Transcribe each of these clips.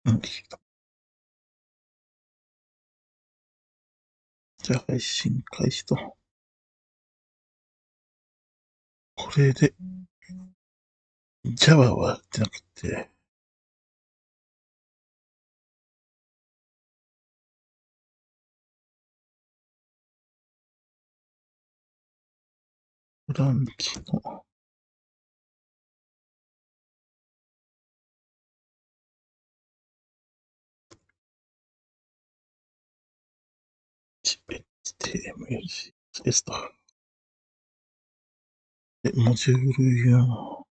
うん。じゃあ配信開始と。これで、Java はやってなくて、フランキの、HTML、CSS と。で、モジュール4。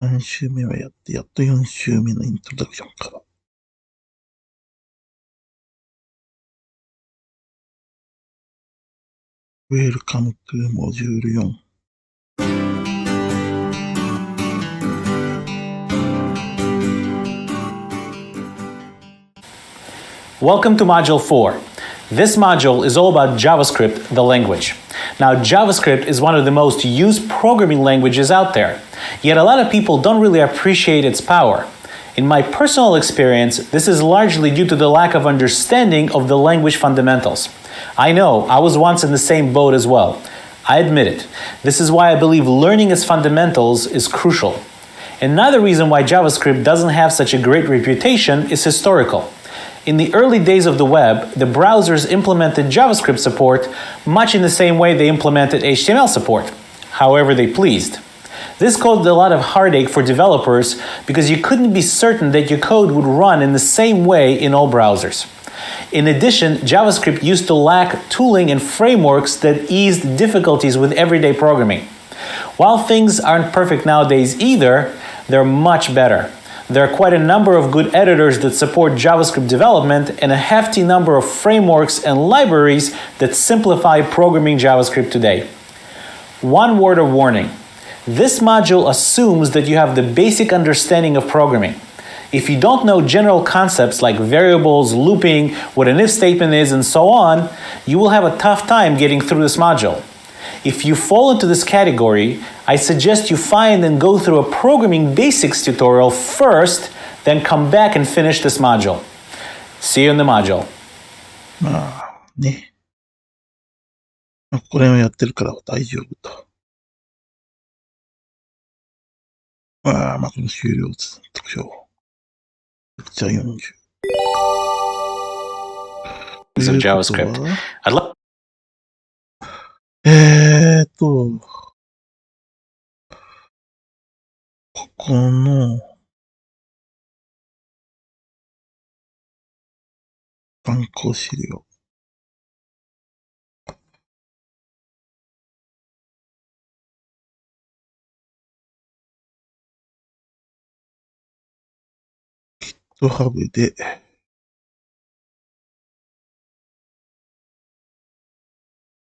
3週目はやって、やっと4週目のイントロダクションから。Welcome to Module 4。Welcome to Module 4. This module is all about JavaScript, the language. Now, JavaScript is one of the most used programming languages out there, yet a lot of people don't really appreciate its power. In my personal experience, this is largely due to the lack of understanding of the language fundamentals. I know, I was once in the same boat as well. I admit it. This is why I believe learning its fundamentals is crucial. Another reason why JavaScript doesn't have such a great reputation is historical. In the early days of the web, the browsers implemented JavaScript support much in the same way they implemented HTML support, however they pleased. This caused a lot of heartache for developers because you couldn't be certain that your code would run in the same way in all browsers. In addition, JavaScript used to lack tooling and frameworks that eased difficulties with everyday programming. While things aren't perfect nowadays either, they're much better. There are quite a number of good editors that support JavaScript development and a hefty number of frameworks and libraries that simplify programming JavaScript today. One word of warning. This module assumes that you have the basic understanding of programming. If you don't know general concepts like variables, looping, what an if statement is, and so on, you will have a tough time getting through this module. If you fall into this category, I suggest you find and go through a programming basics tutorial first, then come back and finish this module. See you in the module. まあね。これをやってるから大丈夫と。まあ、この終了特徴。じゃあ40。So JavaScript. I'd love. ここの参考資料。GitHub で、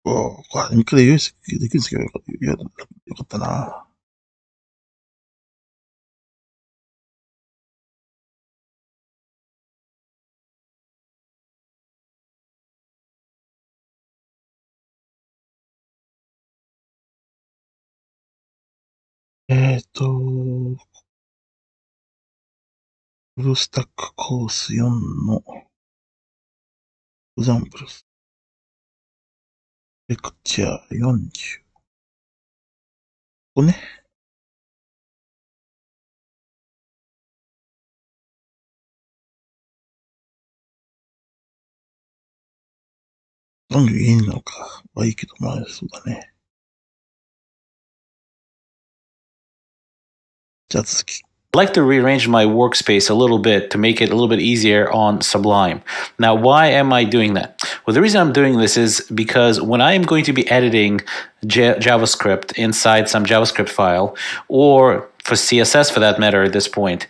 これ、3日で用意できるんですけど、よかったな。フルスタックコース4のエグザンプルス。レクチャー40。ここね。何がいいのかはいいけど、まあ、そうだね。じゃあ続き。I'd like to rearrange my workspace a little bit to make it a little bit easier on Sublime. Now, why am I doing that? Well, the reason I'm doing this is because when I am going to be editing JavaScript inside some JavaScript file, or for CSS for that matter at this point,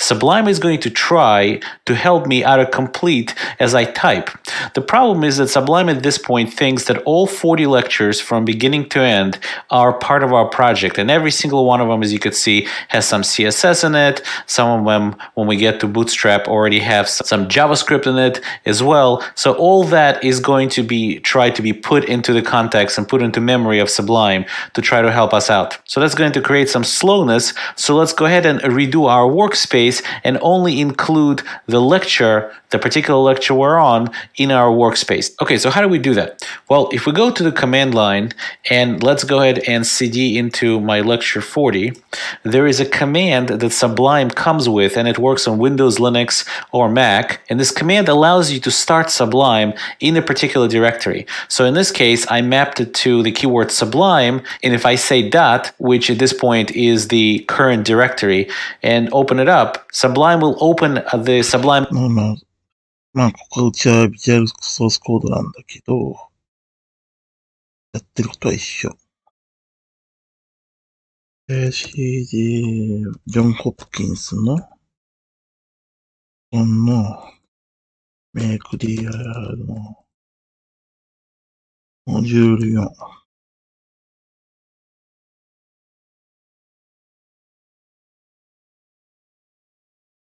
Sublime is going to try to help me autocomplete as I type. The problem is that Sublime at this point thinks that all 40 lectures from beginning to end are part of our project, and every single one of them, as you could see, has some CSS in it. Some of them, when we get to Bootstrap, already have some JavaScript in it as well. So all that is going to be tried to be put into the context and put into memory of Sublime to try to help us out. So that's going to create some slowness. So let's go ahead and redo our workspace and only include the lecture, the particular lecture we're on, in our workspace. Okay, so how do we do that? Well, if we go to the command line and let's go ahead and cd into my lecture 40, there is a command that Sublime comes with, and it works on Windows, Linux, or Mac. And this command allows you to start Sublime in a particular directory. So in this case, I mapped it to the keyword Sublime, and if I say dot, which at this point is the current directory, and open it up, Sublime will open the Sublime. まあ、ここはうちはビジュアルソースコードなんだけど、やってることは一緒。CD、ジョン・ホプキンスの、この、メイク DIR の、モジュール4。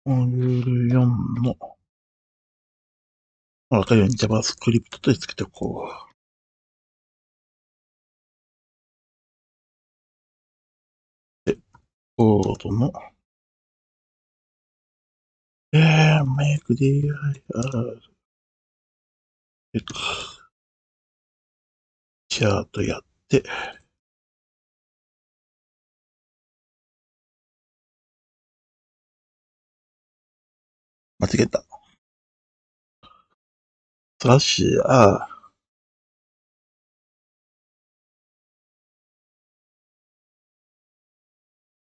モジュール4の、わかるように JavaScript でつけておこう。で、コードの、make dir チャートやって、間違えた。スラッシュ R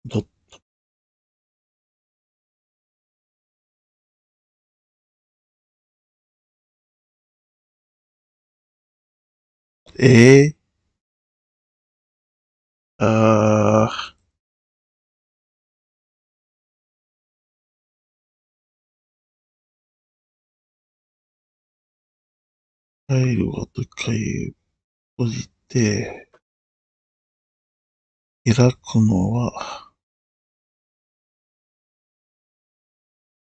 ドットファイルを一回閉じて、開くのは、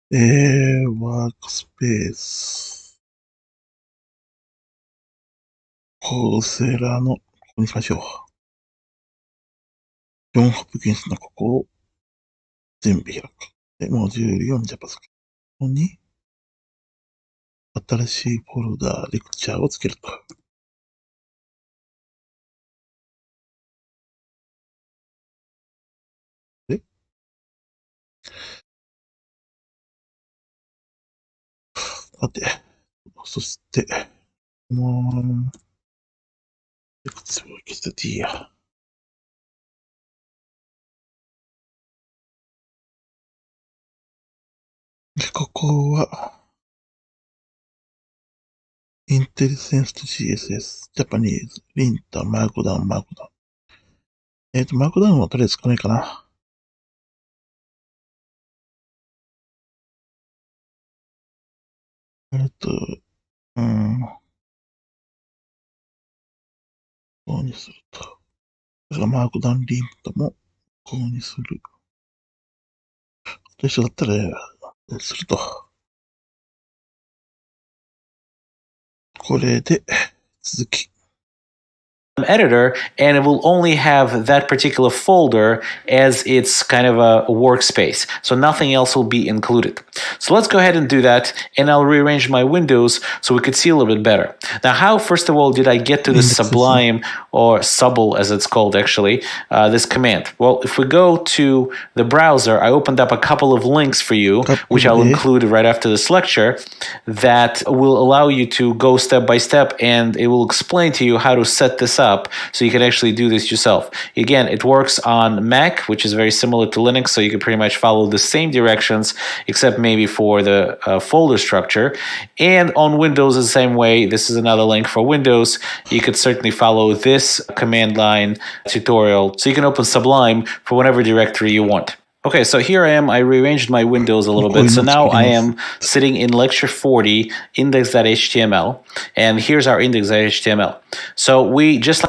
ワークスペース、コーセラの、ここにしましょう。ジョン・ホプキンスのここを全部開く。で、モジュール4 JavaScript。ここに、新しいフォルダ、レクチャーをつけると。で、さて、そして、レクチャーを消して D や。で、ここは、インテリセンスと CSS、ジャパニーズ、リンター、マークダウン。マークダウンはとりあえず少ないかな。こうにすると。だからマークダウンリントもこうにする。と一緒だったら、すると。これで、続き。Editor, and it will only have that particular folder as its kind of a workspace. So nothing else will be included. So let's go ahead and do that, and I'll rearrange my windows so we could see a little bit better. Now, how, first of all, did I get to this Sublime, or Subble as it's called actually, this command? Well, if we go to the browser, I opened up a couple of links for you, which I'll include right after this lecture, that will allow you to go step by step, and it will explain to you how to set this up so you can actually do this yourself. Again, it works on Mac, which is very similar to Linux, so you can pretty much follow the same directions, except maybe for the folder structure. And on Windows, the same way. This is another link for Windows. You could certainly follow this command line tutorial, so you can open Sublime for whatever directory you want. Okay, so here I am. I rearranged my windows a little bit. So now I am sitting in lecture 40, index.html, and here's our index.html. So we just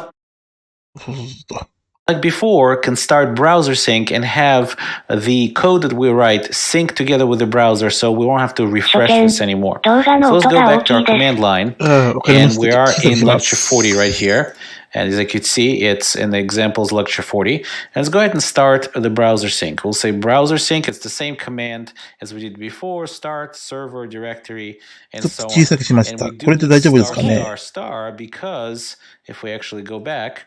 like before can start browser sync and have the code that we write sync together with the browser, so we won't have to refresh this anymore. So let's go back to our command line, and we are in lecture 40 right here. And as you can see, it's in the examples lecture 40. And let's go ahead and start the browser sync. We'll say browser sync. It's the same command as we did before, start, server, directory, and so on. And we do need star because if we actually go back,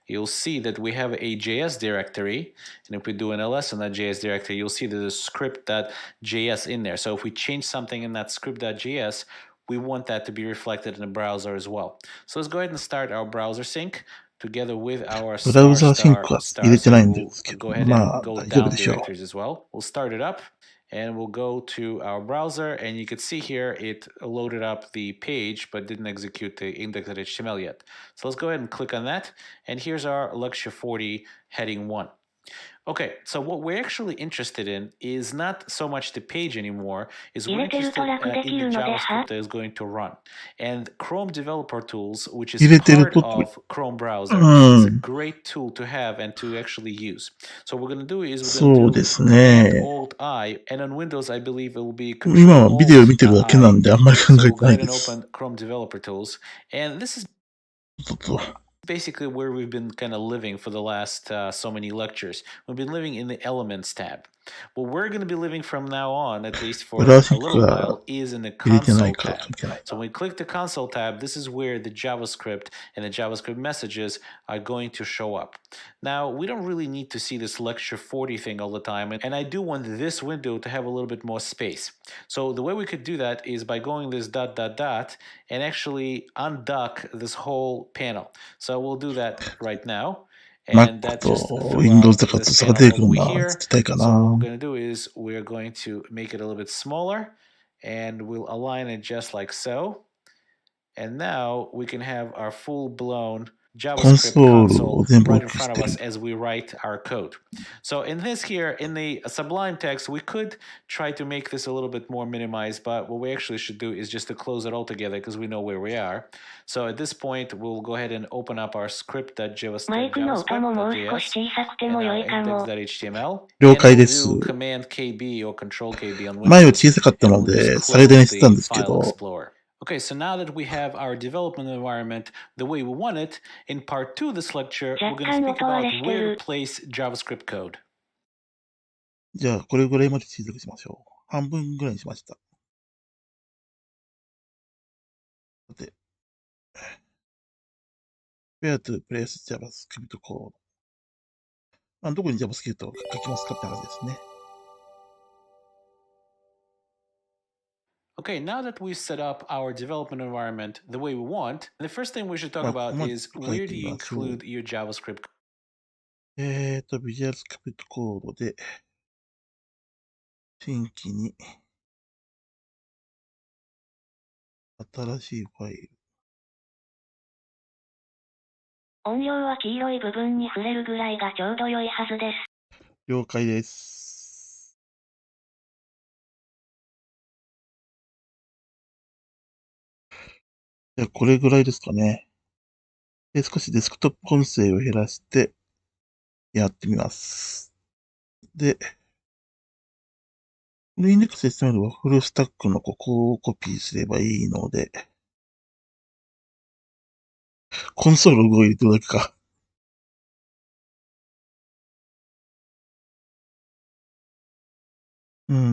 you'll see that we have a JS directory. And if we do an ls in that JS directory, you'll see there's a script.js in there. So if we change something in that script.js, we want that to be reflected in the browser as well. So let's go ahead and start our browser sync together with our star. So we'll go ahead and go down directories as well. We'll start it up and we'll go to our browser, and you can see here it loaded up the page but didn't execute the index.html yet. So let's go ahead and click on that, and here's our lecture 40 heading 1. Okay, so what we're actually interested in is not so much the page anymore, is we're interested in the JavaScript that is going to run. And Chrome Developer Tools, which is part of Chrome browser, is a great tool to have and to actually use. So what we're going to do is we're going to do Command-Alt-I, and on Windows, I believe it will be Control-Alt-I. So we'll go ahead and open Chrome Developer Tools, and this is basically where we've been kind of living for the last so many lectures. We've been living in the Elements tab. What we're going to be living from now on, at least for a little while, is in the Console tab. So when we click the Console tab, this is where the JavaScript and the JavaScript messages are going to show up. Now, we don't really need to see this lecture 40 thing all the time, and I do want this window to have a little bit more space. So the way we could do that is by going this ... and actually undock this whole panel. So we'll do that right now. And that's just Windows this panel over here. So what we're going to do is we're going to make it a little bit smaller, and we'll align it just like so. And now we can have our full-blown JavaScript console right in front of us as we write our code. So in this here, in the Sublime text, we could try to make this a little bit more minimized, but what we actually should do is just to close it all together because we know where we are. So at this point, we'll go ahead and open up our script.js and our index.html, and we'll do Command KB or Control KB on Windows, and we'll just close the File Explorer. Okay, so now that we have our development environment the way we want it, in part 2 of this lecture, we're going to speak about where to place JavaScript code. じゃあ、これぐらいまで小さくしましょう。半分ぐらいにしました。さて、Where to place JavaScript code。どこに JavaScript を書きますかって話ですね。Okay, now that we've set up our development environment the way we want, the first thing we should talk about is where do you include your JavaScript? Visual Script Code で、新規に新しいファイル。音量は黄色い部分に触れるぐらいがちょうど良いはずです。了解です。じゃあ、これぐらいですかね。で、少しデスクトップ音声を減らしてやってみます。で、このインデックス HTML はフルスタックのここをコピーすればいいので、コンソールログを入れてるだけか。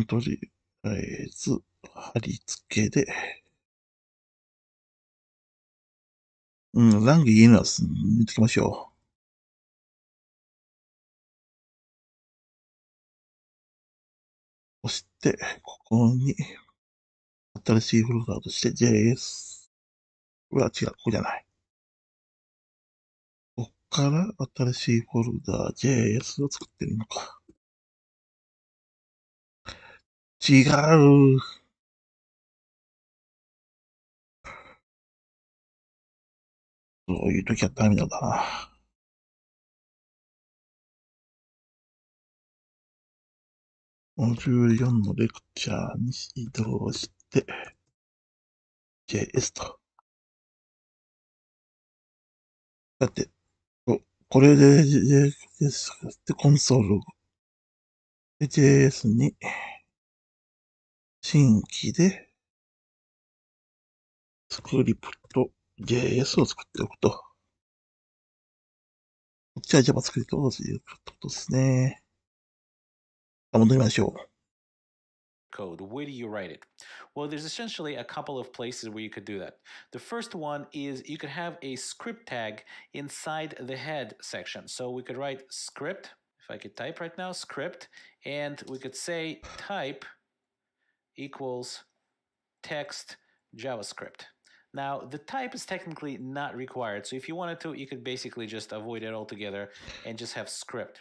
とりあえず、貼り付けで、ラング EN は抜いてきましょう。そして、ここに、新しいフォルダとして JS。違う、ここじゃない。ここから新しいフォルダ JS を作ってるのか。違う。そういう時はダメなんだな。モジュール4のレクチャーに移動して、JS と。だって、これで JS でコンソールで JS に新規でスクリプト JS を作っておくと。こっちは JavaScript をということですね。戻りましょう。Code. Where do you write it? Well, there's essentially a couple of places where you could do that. The first one is you could have a script tag inside the head section. So we could write script, if I could type right now, script, and we could say type equals text JavaScript. Now, the type is technically not required. So if you wanted to, you could basically just avoid it altogether and just have script.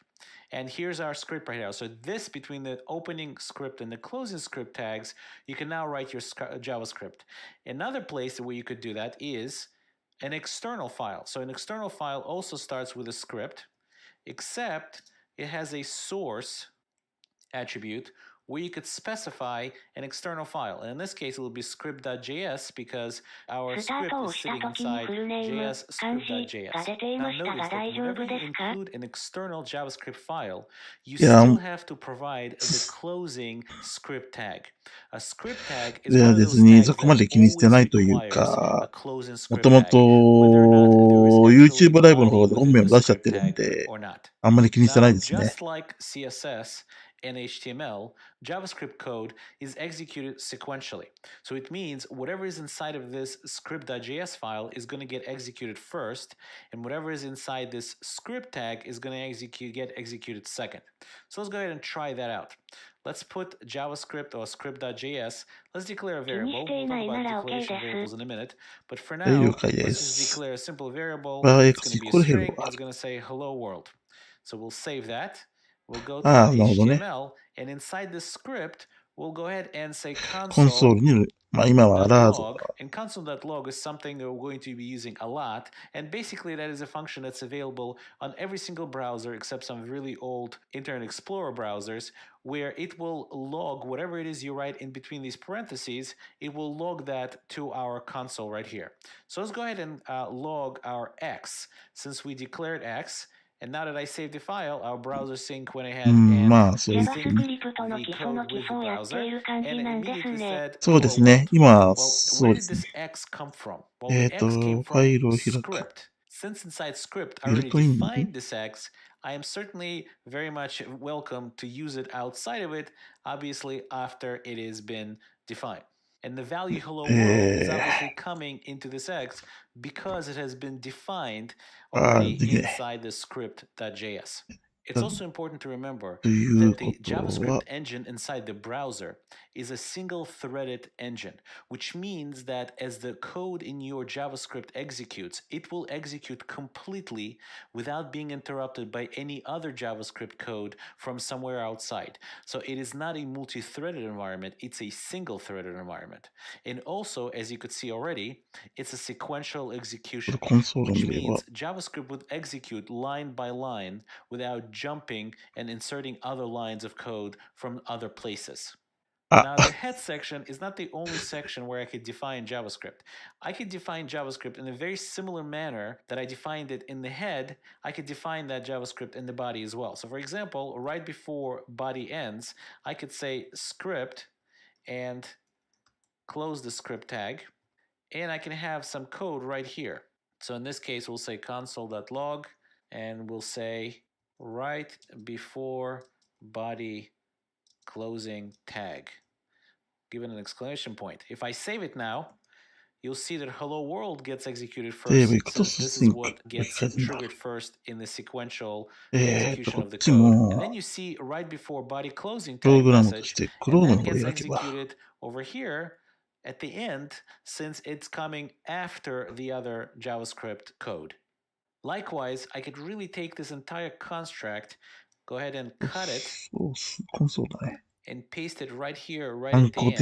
And here's our script right now. So this, between the opening script and the closing script tags, you can now write your JavaScript. Another place where you could do that is an external file. So an external file also starts with a script, except it has a source attribute where you could specify an external file. And in this case, it will be script.js because our script is sitting inside js script.js. Now notice that whenever you include an external JavaScript file, you still have to provide the closing script tag. A script tag is one of those tags that always requires a closing script tag, whether or not there is actually a body within the script tag or not. Now, just like CSS, and HTML, JavaScript code is executed sequentially. So it means whatever is inside of this script.js file is going to get executed first, and whatever is inside this script tag is going to get executed second. So let's go ahead and try that out. Let's put JavaScript or script.js. Let's declare a variable. We'll talk about declaration variables in a minute. But for now, let's just declare a simple variable. It's going to be a string, and it's going to say hello world. So we'll save that. We'll go to HTML, and inside the script, we'll go ahead and say console.log, and console.log is something that we're going to be using a lot, and basically that is a function that's available on every single browser except some really old Internet Explorer browsers, where it will log whatever it is you write in between these parentheses, it will log that to our console right here. So let's go ahead and log our X. Since we declared X, and now that I saved the file, our browser sync went ahead and synced the code with the browser, and it immediately said, well, where did this X come from? Well, the X came from script. Since inside script I already defined this X, I am certainly very much welcome to use it outside of it, obviously after it has been defined. And the value hello world is obviously coming into this X because it has been defined already inside the script.js. It's also important to remember that the JavaScript engine inside the browser is a single-threaded engine, which means that as the code in your JavaScript executes, it will execute completely without being interrupted by any other JavaScript code from somewhere outside. So it is not a multi-threaded environment, it's a single-threaded environment. And also, as you could see already, it's a sequential execution, which means JavaScript would execute line by line without jumping and inserting other lines of code from other places. Now, the head section is not the only section where I could define JavaScript. I could define JavaScript in a very similar manner that I defined it in the head. I could define that JavaScript in the body as well. So for example, right before body ends, I could say script and close the script tag, and I can have some code right here. So in this case, we'll say console.log, and we'll say right before body closing tag, given an exclamation point. If I save it now, you'll see that hello world gets executed first, since this is what gets triggered first in the sequential execution of the code. And then you see right before body closing tag message, and that gets executed over here at the end, since it's coming after the other JavaScript code. Likewise, I could really take this entire construct, go ahead and cut it, and paste it right here, right at the end,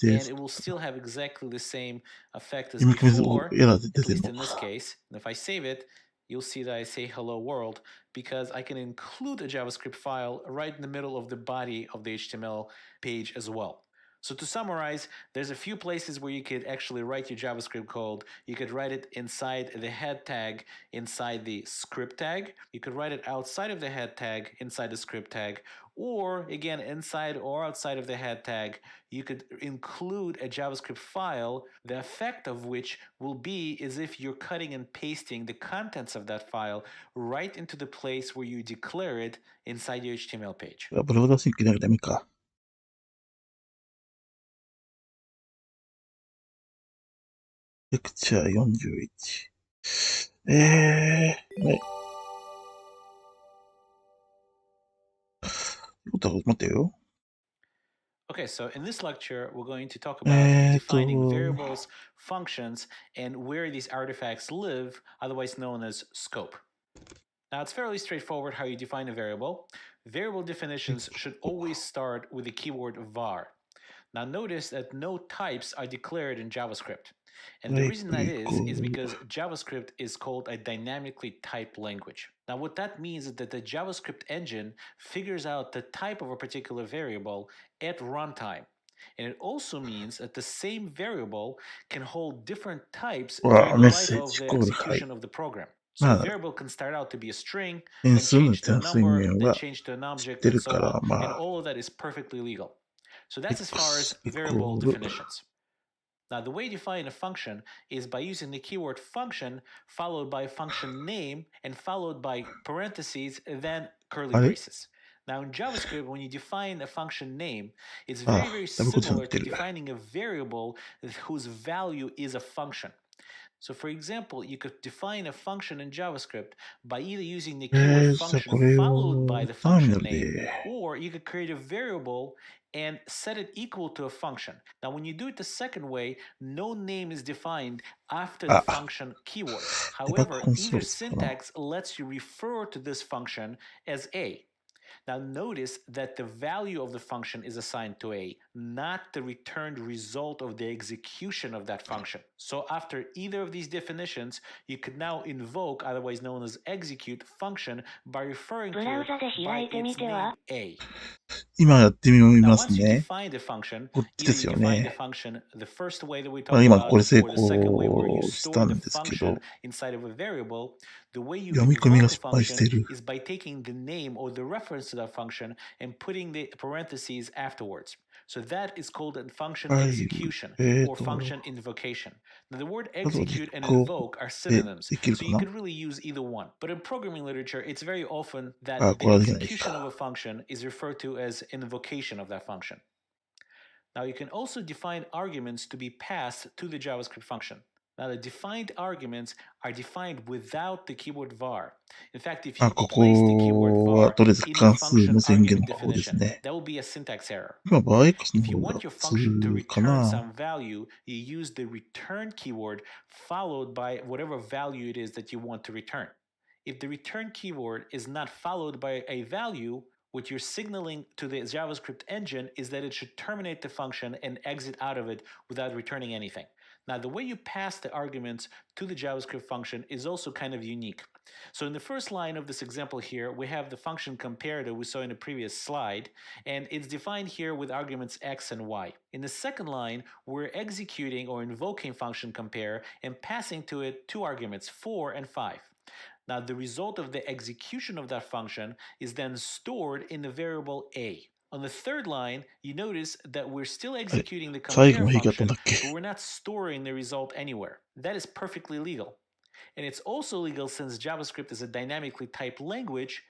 and it will still have exactly the same effect as before, at least in this case. And if I save it, you'll see that I say hello world because I can include a JavaScript file right in the middle of the body of the HTML page as well. So to summarize, there's a few places where you could actually write your JavaScript code. You could write it inside the head tag, inside the script tag. You could write it outside of the head tag, inside the script tag. Or again, inside or outside of the head tag, you could include a JavaScript file, the effect of which will be as if you're cutting and pasting the contents of that file right into the place where you declare it inside your HTML page. ブロードシンクなきゃダメか。レクチャー41。はい。待ってよ。Okay, so in this lecture, we're going to talk about defining variables, functions, and where these artifacts live, otherwise known as scope. Now, it's fairly straightforward how you define a variable. Variable definitions should always start with the keyword var. Now, notice that no types are declared in JavaScript. And the reason that is because JavaScript is called a dynamically typed language. Now, what that means is that the JavaScript engine figures out the type of a particular variable at runtime. And it also means that the same variable can hold different types during the life of the execution of the program. So a variable can start out to be a string, then change to a number, then change to an object, and so on. And all of that is perfectly legal. So that's as far as variable definitions. Now, the way you define a function is by using the keyword function followed by function name and followed by parentheses, then curly braces. Now, in JavaScript, when you define a function name, it's very, very similar to defining a variable whose value is a function. So, for example, you could define a function in JavaScript by either using the keyword function followed by the function name, or you could create a variable and set it equal to a function. Now, when you do it the second way, no name is defined after the function keyword. However, either syntax lets you refer to this function as a. Now notice that the value of the function is assigned to a, not the returned result of the execution of that function. So after either of these definitions, you could now invoke, otherwise known as execute, function by referring to it by its name a. 今やってみま Now, す once you ね。 define the function, こっち either です you よ define the ね。function the first way that we まあ talked 今 about, これ成 or the second way where you 功し store たん the ですけ function ど、 inside of a variable, the way you 読み込み invoke が a 失敗してい function る。 is by taking the name or the reference to that function and putting the parentheses afterwards. So that is called a function execution or function invocation. Now the word execute and invoke are synonyms, so you could really use either one. But in programming literature, it's very often that the execution of a function is referred to as invocation of that function. Now you can also define arguments to be passed to the JavaScript function. Now the defined arguments are defined without the keyword var. In fact, if you place the keyword var in the function argument definition, that will be a syntax error. If you want your function to return some value, you use the return keyword followed by whatever value it is that you want to return. If the return keyword is not followed by a value, what you're signaling to the JavaScript engine is that it should terminate the function and exit out of it without returning anything. Now, the way you pass the arguments to the JavaScript function is also kind of unique. So in the first line of this example here, we have the function compare that we saw in the previous slide, and it's defined here with arguments x and y. In the second line, we're executing or invoking function compare and passing to it two arguments, 4 and 5. Now, the result of the execution of that function is then stored in the variable a. On the third line, you notice that we're still executing the compare function, but we're not storing the result anywhere. That is perfectly legal. And it's also legal, since JavaScript is a dynamically typed language,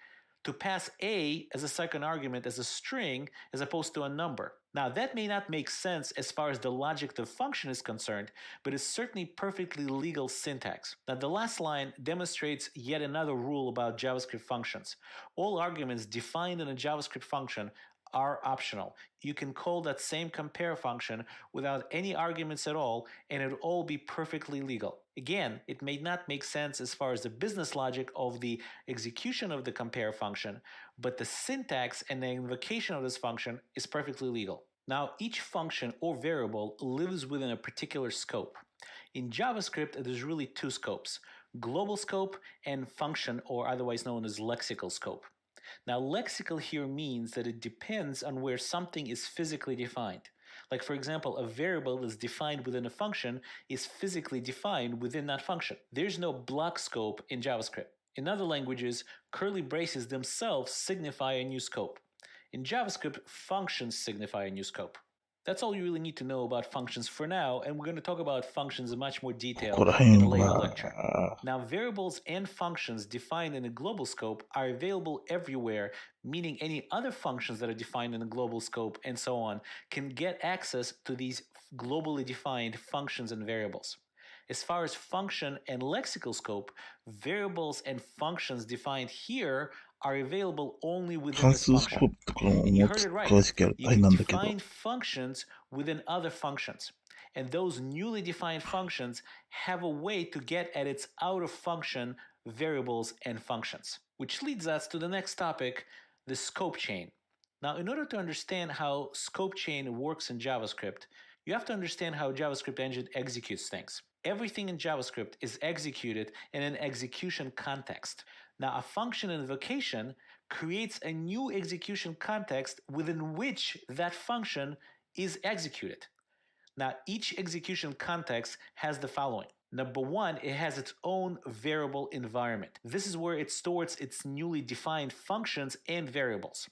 to pass a as a second argument as a string as opposed to a number. Now, that may not make sense as far as the logic of the function is concerned, but it's certainly perfectly legal syntax. Now, the last line demonstrates yet another rule about JavaScript functions. All arguments defined in a JavaScript function are optional. You can call that same compare function without any arguments at all, and it'll all be perfectly legal. Again, it may not make sense as far as the business logic of the execution of the compare function, but the syntax and the invocation of this function is perfectly legal. Now, each function or variable lives within a particular scope. In JavaScript, there's really two scopes. global scope, and function, or otherwise known as lexical scope. Now, lexical here means that it depends on where something is physically defined. Like, for example, a variable that's defined within a function is physically defined within that function. There's no block scope in JavaScript. In other languages, curly braces themselves signify a new scope. In JavaScript, functions signify a new scope. That's all you really need to know about functions for now, and we're going to talk about functions in much more こ detail こら in a 辺 later lecture. は、 Now, variables and functions defined in a global scope are available everywhere, meaning any other functions that are defined in a global scope and so on can get access to these globally defined functions and variables. As far as function and lexical scope, variables and functions defined here are available only within 関 this 数スコー function. プとかも And you もう heard ち it ょっ right. と詳しくやると You 大変 can なんだけど、 define functions within other functions. And those newly defined functions have a way to get at its outer function variables and functions. Which leads us to the next topic, the scope chain. Now, in order to understand how scope chain works in JavaScript, you have to understand how JavaScript engine executes things. Everything in JavaScript is executed in an execution context. Now, a function invocation creates a new execution context within which that function is executed. Now, each execution context has the following. Number one, it has its own variable environment. This is where it stores its newly defined functions and variables.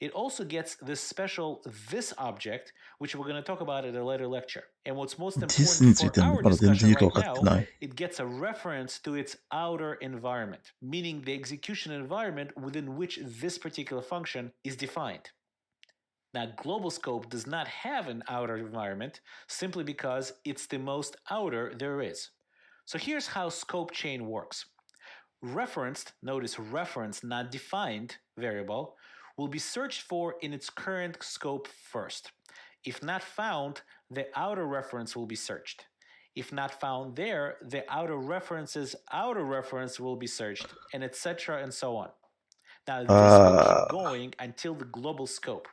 It also gets this special this object, which we're going to talk about in a later lecture. And what's most 実に important つい for ては our まだ全然 discussion よく right 分かって now, ない。 it gets a reference to its outer environment, meaning the execution environment within which this particular function is defined. Now, global scope does not have an outer environment simply because it's the most outer there is. So here's how scope chain works. Referenced, notice referenced, not defined variable, will be searched for in its current scope first. If not found, the outer reference will be searched. If not found there, the outer reference's outer reference will be searched, and etc. and so on. Now, this will keep going until the global scope.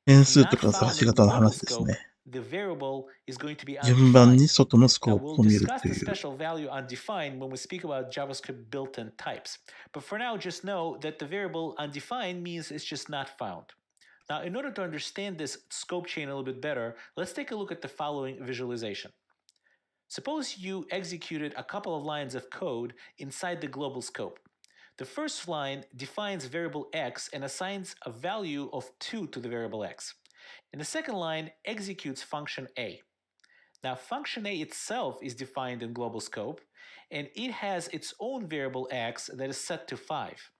変 If 数と not か差 found し in 方の global 話です scope, ね。 the variable is going to be 順番 undefined. に外のスコ Now, ープ we'll を見る discuss と the いう。 special value undefined when we speak about JavaScript built-in types. But for now, just know that the variable undefined means it's just not found. Now, in order to understand this scope chain a little bit better, let's take a look at the following visualization. Suppose you executed a couple of lines of code inside the global scope. The first line defines variable x and assigns a value of 2 to the variable x. And the second line executes function a. Now, function a itself is defined in global scope, and it has its own variable x that is set to 5.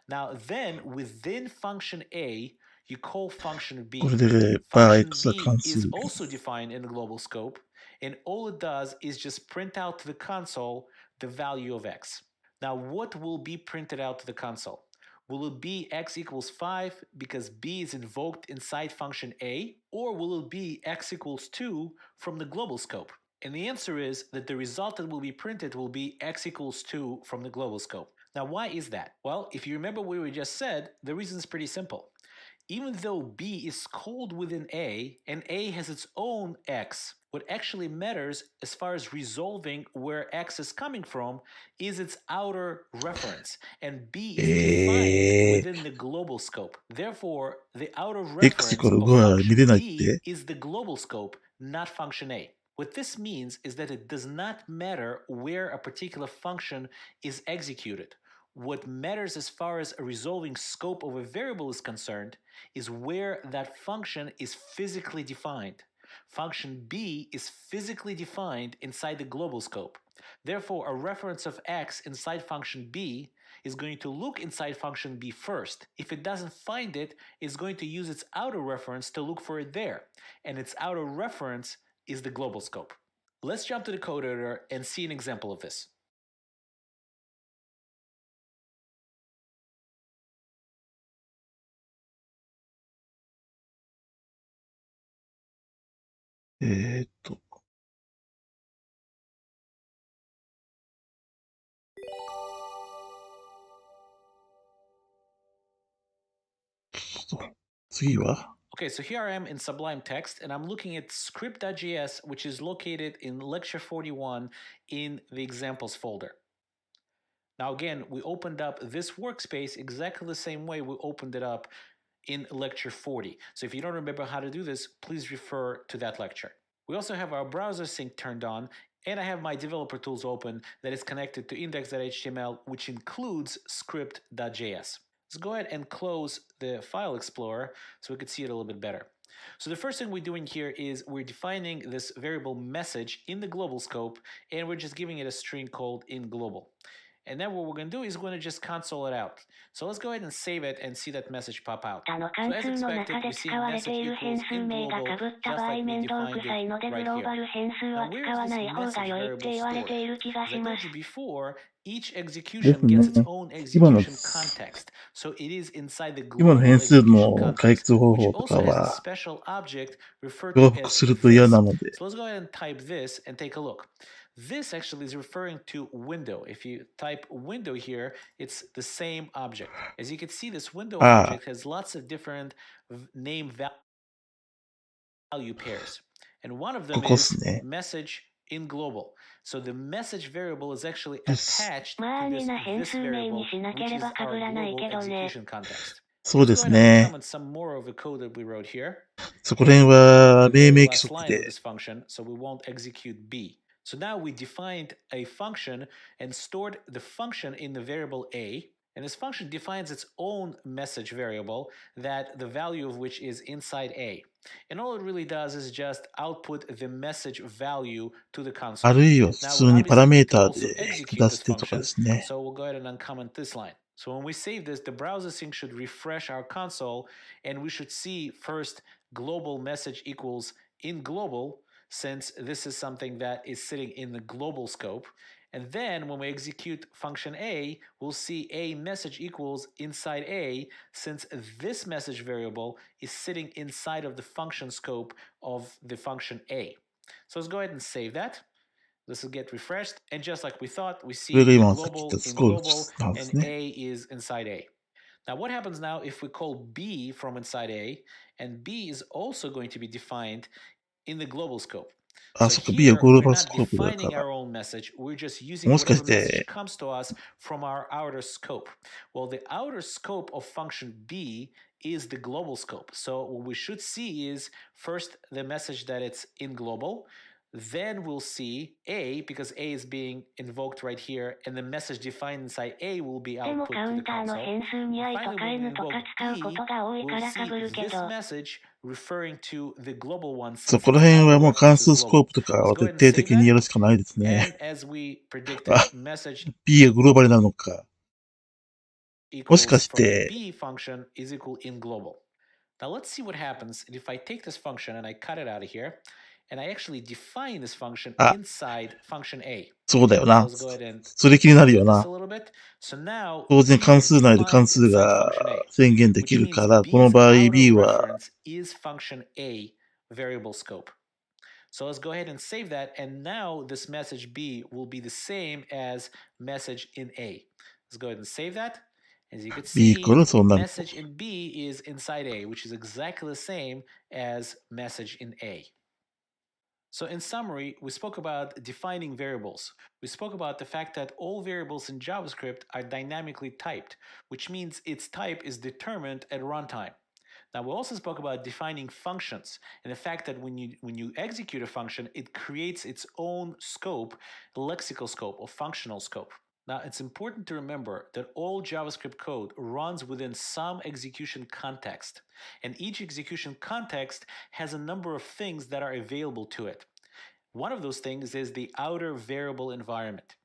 Now, then, within function a, you call function b. これで、Function X は b 関数 is also defined in the global scope, and all it does is just print out to the console the value of x. Now, what will be printed out to the console? Will it be x equals 5 because b is invoked inside function a, or will it be x equals 2 from the global scope? And the answer is that the result that will be printed will be x equals 2 from the global scope. Now, why is that? Well, if you remember what we just said, the reason is pretty simple. Even though b is called within a, and a has its own x, what actually matters as far as resolving where x is coming from is its outer reference, and b is defined within the global scope. Therefore, the outer reference X イコール of 5は見れ function ないっ b て is the global scope, not function a. What this means is that it does not matter where a particular function is executed. What matters as far as a resolving scope of a variable is concerned is where that function is physically defined. Function b is physically defined inside the global scope. Therefore, a reference of x inside function b is going to look inside function b first. If it doesn't find it, it's going to use its outer reference to look for it there. And its outer reference is the global scope. Let's jump to the code editor and see an example of this. と、次は Okay, so here I am in Sublime Text, and I'm looking at script.js, which is located in lecture 41 in the examples folder. Now again, we opened up this workspace exactly the same way we opened it up in lecture 40. So if you don't remember how to do this, please refer to that lecture. We also have our browser sync turned on, and I have my developer tools open that is connected to index.html, which includes script.js. Let's go ahead and close the file explorer so we could see it a little bit better. So the first thing we're doing here is we're defining this variable message in the global scope, and we're just giving it a string called inGlobal. And then what we're going to do is we're going to just console it out. So let's go ahead and save it and see that message pop out. 他の関数の中で使われている変数名が被った場合面倒くさいのでグローバル変数は使わない方が良いって言われている気がします。Each です execution gets its ね。own 今の、 execution context. So it is inside the 今の global 変数 execution の解 context, 決方 which 法とか also has a は special object referred 重 to 複 as すると嫌 this. なので、 So let's go ahead and type this and take a look. This actually is referring to window. If you type window here, it's the same object. As you can see, this window ああ、 object has lots of different name value pairs. And one of こ them こっ is すね。message in global. So the message variable is actually です。 attached まあ to み this, な変 this 数名に variable, しなけ which れ is ば被 our らない global けどね。 execution context. そう Let's で go す ahead and ね。 uncomment some more of the code that we wrote here. そこら辺 Let's は do the 命名 very 規 last 則 line of で、 this function, so we won't execute B. So now we defined a function and stored the function in the variable A. And this function defines its own message variable that the value of which is inside A. And all it really does is just output the message value to the あ console. るいは普 Now, 通にパラ obviously, メ we ー could ター also で execute 下 this してとか function. ですね。 So we'll go ahead and uncomment this line. So when we save this, the browser sync should refresh our console, and we should see first global message equals in global, since this is something that is sitting in the global scope. And then when we execute function A, we'll see A message equals inside A, since this message variable is sitting inside of the function scope of the function A. So let's go ahead and save that. This will get refreshed, and just like we thought, we そ see れが the 今さっき言っ global た in スコール global なんで and すね。 A is inside A. Now, what happens now if we call B from inside A, and B is also going to be defined in the global scope? あ、 So そっか、B は here, グロー we're バルス not コープだか defining ら。 our own message, we're just using もしかし whatever message て、 comes to us from our outer scope. Well, the outer scope of function B is the global scope. So what we should see is first the message that it's in global. Then we'll see A, because A is being invoked right here, and the message defined inside A will be でも output カウ to ン the ターの console. 変数に And 愛と finally, か when we N とか invoke 使うこ B, とが多い we'll から被 see るけ this ど。 message referring to the global one そ since こら it's 辺 our はもう reference 関 is 数スコー global. プとか Let's を go 徹 ahead and 底 save 的にや that. るしかないですね。 And as we あ、 predicted, message B がグローバルなのか。もしか equals し from the て、 B function is equal in global. Now let's see what happens if I take this function and I cut it out of here, and I actually define this function あ、 inside function A. そうだよ So な。 let's go ahead and それ気になるよ edit this な。 a little bit. So now 当然 B 関 is 数内で関 defined 数 inside が function A, 宣言でき which る means から、この B's 場合 outer B は reference is function A variable scope. So let's go ahead and save that, and now this message B will be the same as message in A. Let's go ahead and save that. As you can B イ see, コールそうなると。 message in B is inside A, which is exactly the same as message in A. So in summary, we spoke about defining variables. We spoke about the fact that all variables in JavaScript are dynamically typed, which means its type is determined at runtime. Now we also spoke about defining functions and the fact that when you execute a function, it creates its own scope, lexical scope or functional scope. Now it's important to remember that all JavaScript code runs within some execution context, and each execution context has a number of things that are available to it. One of those things is the outer variable environment.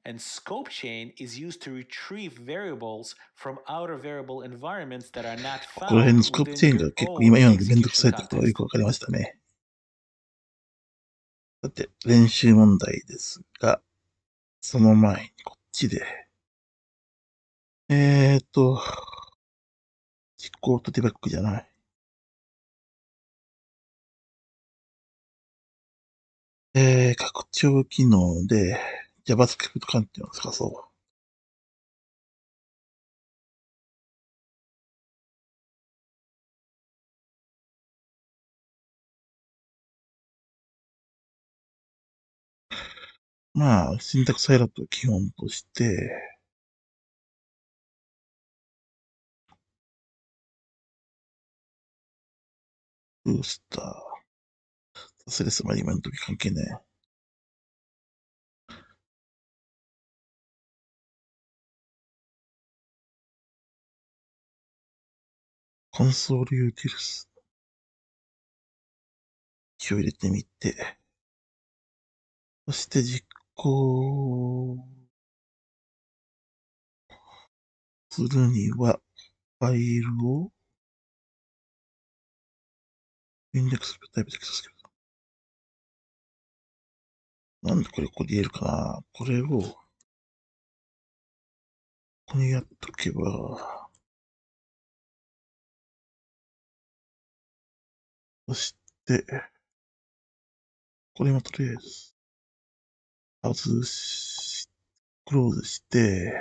And scope chain is used to retrieve variables from outer variable environments that are not ここら辺 found のスコープ within チェーン your が結構 own 今のでめんどく execution さいってことがよ context. くわかりましたね。さて、練習問題ですが、その前にこっちで、実行とデバッグじゃない。拡張機能で JavaScript 関係を使そう。まあ、シンタクスハイライトを基本として、ブースター。サスレスまで今の時関係ねえ。コンソールユーティルス。キーを入れてみて、そして実行するには、ファイルをインデックスタイプテキストスクリプト。なんでこれ言えるかな。これを、ここにやっとけば、そして、これもとりあえず、外し、クローズして、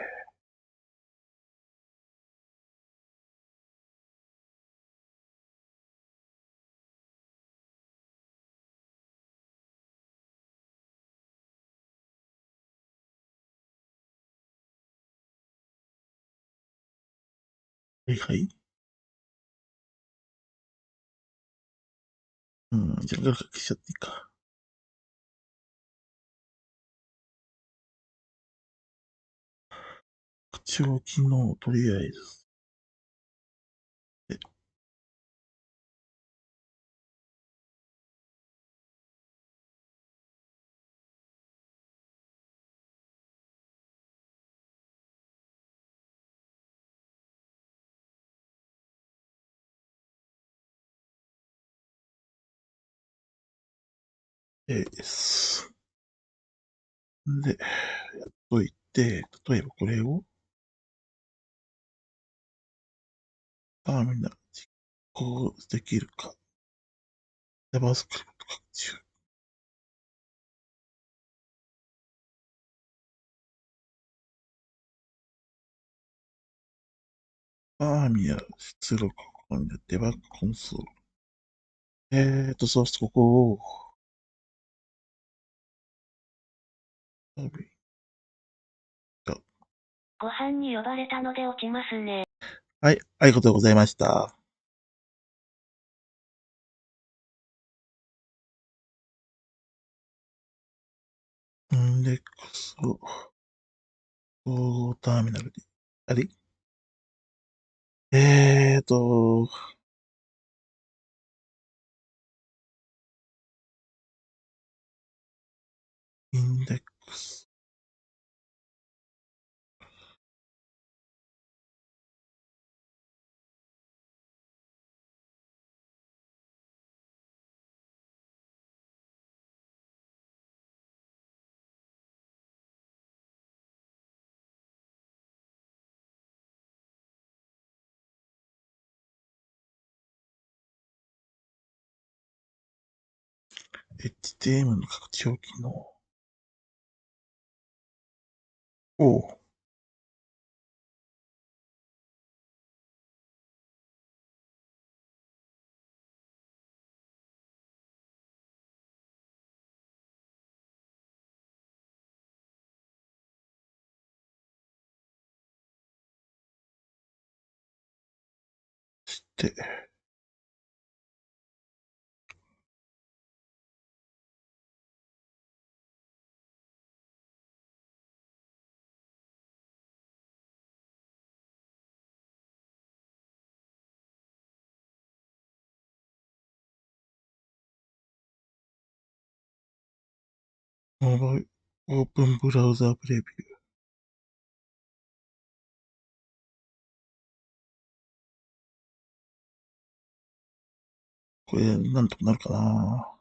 はいはい。じゃあ、消しちゃっていいか。口置きの、とりあえず。で、です。で、やっといて、例えばこれを、みんな実行できるか。JavaScript 学習。ミア出力ここにデバッグコンソール。そうするとここを、ご飯に呼ばれたので落ちますね。はい、ありがとうございました。インデックスを、統合ターミナルで、あれえーと、インデックス。HTML の拡張機能を、して、モバイルオープンブラウザープレビュー。これ、なんとかなるかな。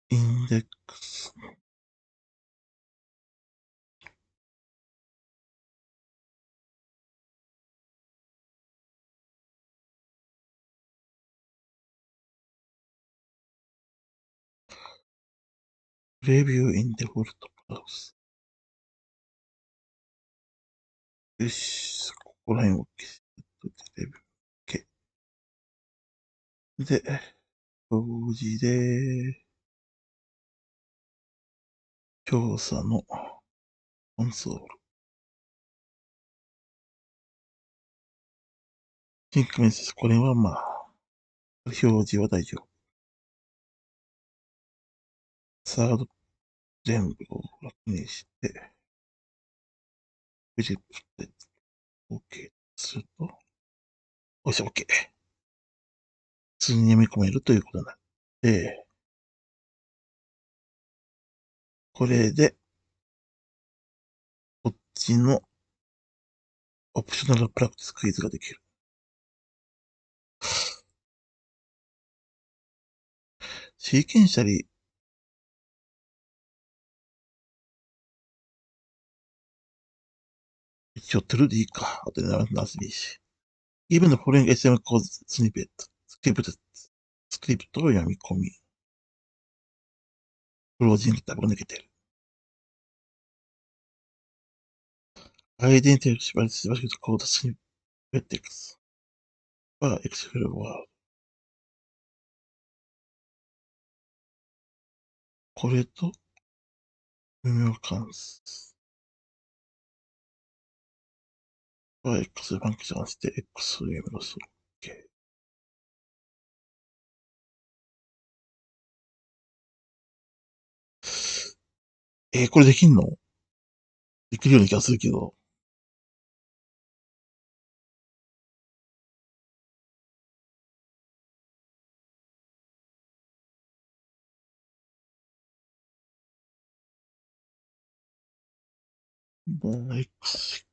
インデックス。レビューインデフォルトブラウス。よし、ここら辺を消して、レビュー OK。で、表示で、調査のコンソール。リンク面接、これは表示は大丈夫。サード全部を楽にして、フィリップで OK すると、よし、OK。普通に読み込めるということになって、これで、こっちのオプショナルプラクティスクイズができる。シーケンシャリー、一応トゥルでいいか。あとで直せばいいし。Even the following SM コードスニペット、スクリプトを読み込み、クロージングタブを抜けてる。アイデンティティ縛りすばしくコードスニペット X は Excel は、これと、微妙関数は X ファンクションして X を読みます。OK。これできんの？できるような気がするけど。X。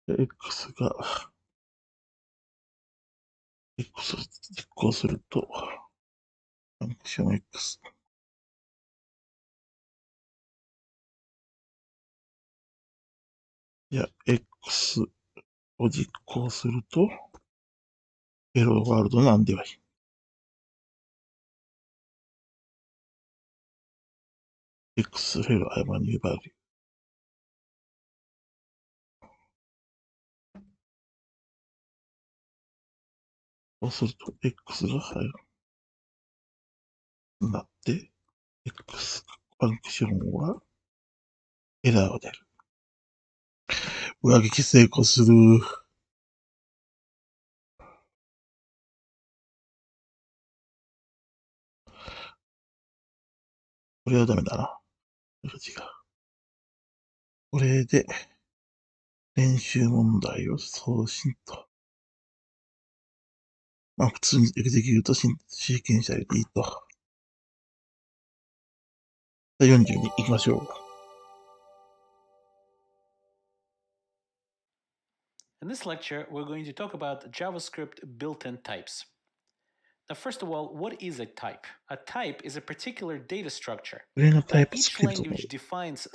X が、X を実行すると、ファンクション X。X を実行すると、ヘローワールドなんではいい。X ヘロー I have a new value。そうすると、X が入る。なって、X ファンクションはエラーが出る。上書き成功する。これはダメだな。違う。これで、練習問題を送信と。普通にエグゼキュートシーケンシャルでいいと。42行きましょう。In this lecture, we're going to talk about JavaScript built-in types. Now, first of all, what is a type? A type is a particular data structure. これがタ Now, イプス each クリプトの language defines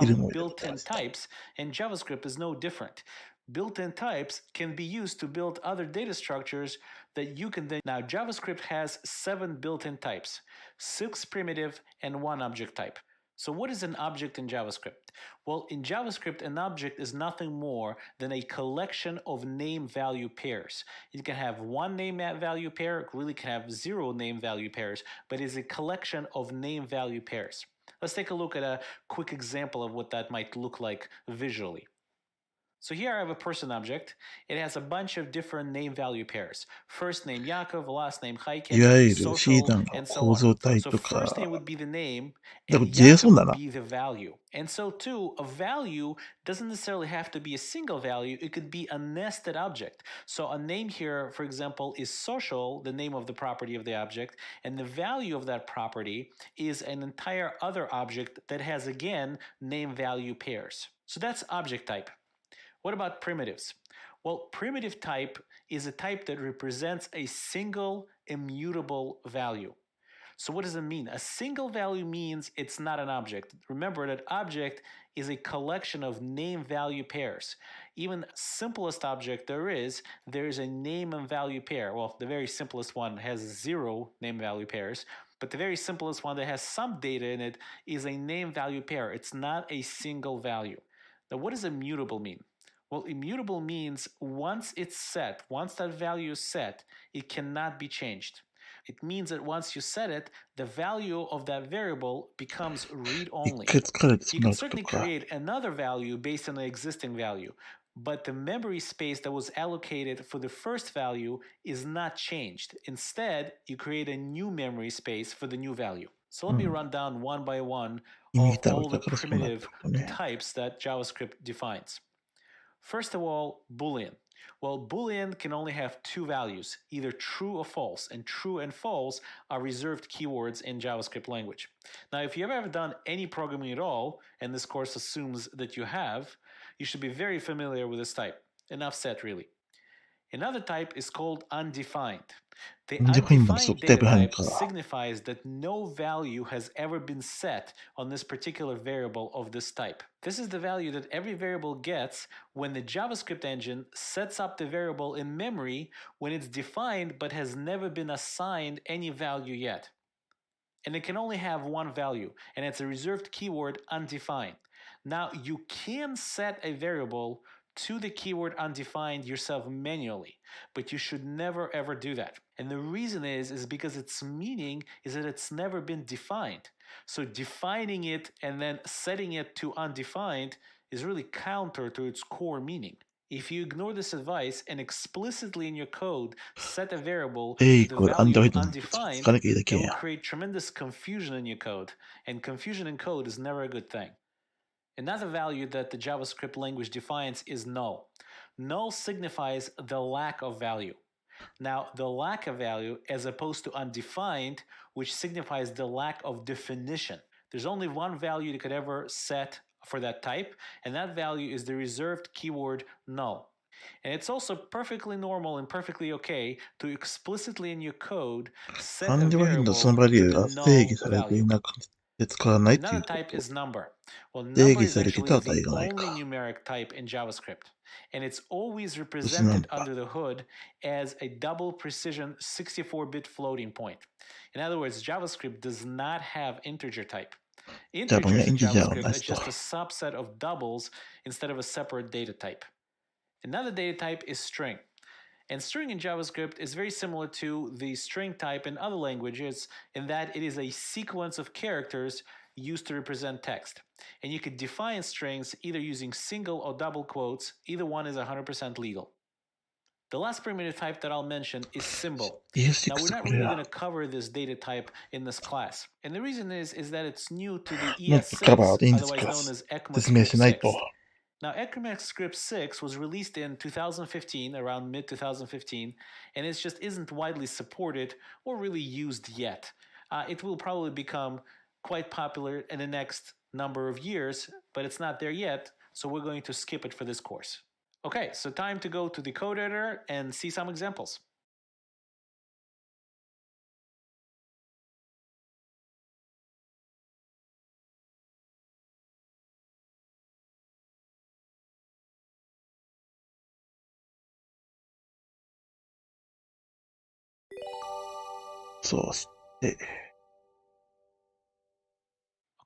いる some も入れて built-in types, and JavaScript is no different. Built-in types can be used to build other data structures that you can then... Now, JavaScript has 7 built-in types, 6 primitive, and 1 object type. So what is an object in JavaScript? Well, in JavaScript, an object is nothing more than a collection of name-value pairs. It can have 1 name-value pair, it really can have 0 name-value pairs, but it's a collection of name-value pairs. Let's take a look at a quick example of what that might look like visually. So here I have a person object. It has a bunch of different name value pairs. First name Yaakov, last name い Chaikin, わゆる C social, 段の and so 構 on. 造体 So と first name か、would be the name, だ and から JSON Yaakov だ would な。be the value. And so too, a value doesn't necessarily have to be a single value. It could be a nested object. So a name here, for example, is social, the name of the property of the object, and the value of that property is an entire other object that has, again, name value pairs. So that's object type. What about primitives? Well, primitive type is a type that represents a single immutable value. So what does it mean? A single value means it's not an object. Remember that object is a collection of name value pairs. Even simplest object there is a name and value pair. Well, the very simplest one has 0 name value pairs, but the very simplest one that has some data in it is a name value pair. It's not a single value. Now, what does immutable mean? Well, immutable means once it's set, once that value is set, it cannot be changed. It means that once you set it, the value of that variable becomes 一 read-only. 回使われてし You ま can うこと certainly か。 create another value based on the existing value, but the memory space that was allocated for the first value is not changed. Instead, you create a new memory space for the new value. So let me run down one by one イミ of ター all the だからそうなって primitive るね。 types that JavaScript defines. First of all, Boolean. Well, Boolean can only have two values, either true or false, and true and false are reserved keywords in JavaScript language. Now, if you've ever done any programming at all, and this course assumes that you have, you should be very familiar with this type. Enough said, really. Another type is called undefined. The Undefined も undefined そうタイプ data 入る type か。 signifies that no value has ever been set on this particular variable of this type. This is the value that every variable gets when the JavaScript engine sets up the variable in memory when it's defined but has never been assigned any value yet. And it can only have one value, and it's a reserved keyword undefined. Now, you can set a variable to the keyword undefined yourself manually, but you should never ever do that. And the reason is because its meaning is that it's never been defined. So defining it and then setting it to undefined is really counter to its core meaning. If you ignore this advice and explicitly in your code set a variable to the value of undefined, it will create tremendous confusion in your code, and confusion in code is never a good thing. Another value that the JavaScript language defines is null. Null signifies the lack of value. Now, the lack of value, as opposed to undefined, which signifies the lack of definition. There's only one value you could ever set for that type, and that value is the reserved keyword null. And it's also perfectly normal and perfectly okay to explicitly in your code set a variable to the null value. Another type is number. Well, number is actually the only numeric type in JavaScript, and it's always represented under the hood as a double precision 64-bit floating point. In other words, JavaScript does not have integer type. Integers in JavaScript are just a subset of doubles instead of a separate data type. Another data type is string. And string in JavaScript is very similar to the string type in other languages in that it is a sequence of characters used to represent text. And you could define strings either using single or double quotes. Either one is 100% legal. The last primitive type that I'll mention is symbol. Now, we're not really going to cover this data type in this class. And the reason is that it's new to the ES6, otherwise known as ECMAScript 6. Now, ECMAScript 6 was released in 2015, around mid-2015, and it just isn't widely supported or really used yet. It will probably become quite popular in the next number of years, but it's not there yet, so we're going to skip it for this course. Okay, so time to go to the code editor and see some examples.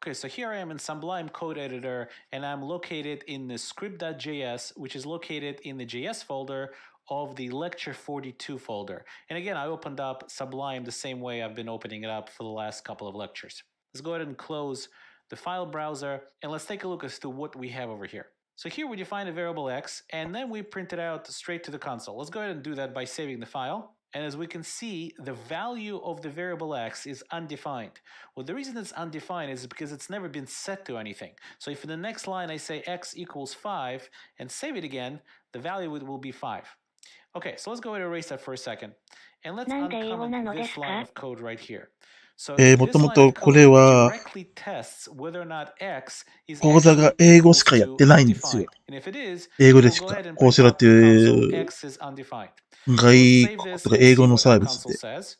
Okay, so here I am in Sublime Code Editor, and I'm located in the script.js, which is located in the JS folder of the Lecture 42 folder. And again, I opened up Sublime the same way I've been opening it up for the last couple of lectures. Let's go ahead and close the file browser, and let's take a look as to what we have over here. So here we define a variable x, and then we print it out straight to the console. Let's go ahead and do that by saving the file. And as we can see, the value of the variable x is undefined. Well, the reason it's undefined is because it's never been set to anything. So if in the next line I say x equals 5 and save it again, the value will be 5. Okay, so let's go ahead and erase that for a second. And let's uncomment this line of code right here. So this line of code directly tests whether or not x is actually equal to undefined. And if it is, we'll go ahead and print out the console x is undefined. Save this and see what the console says.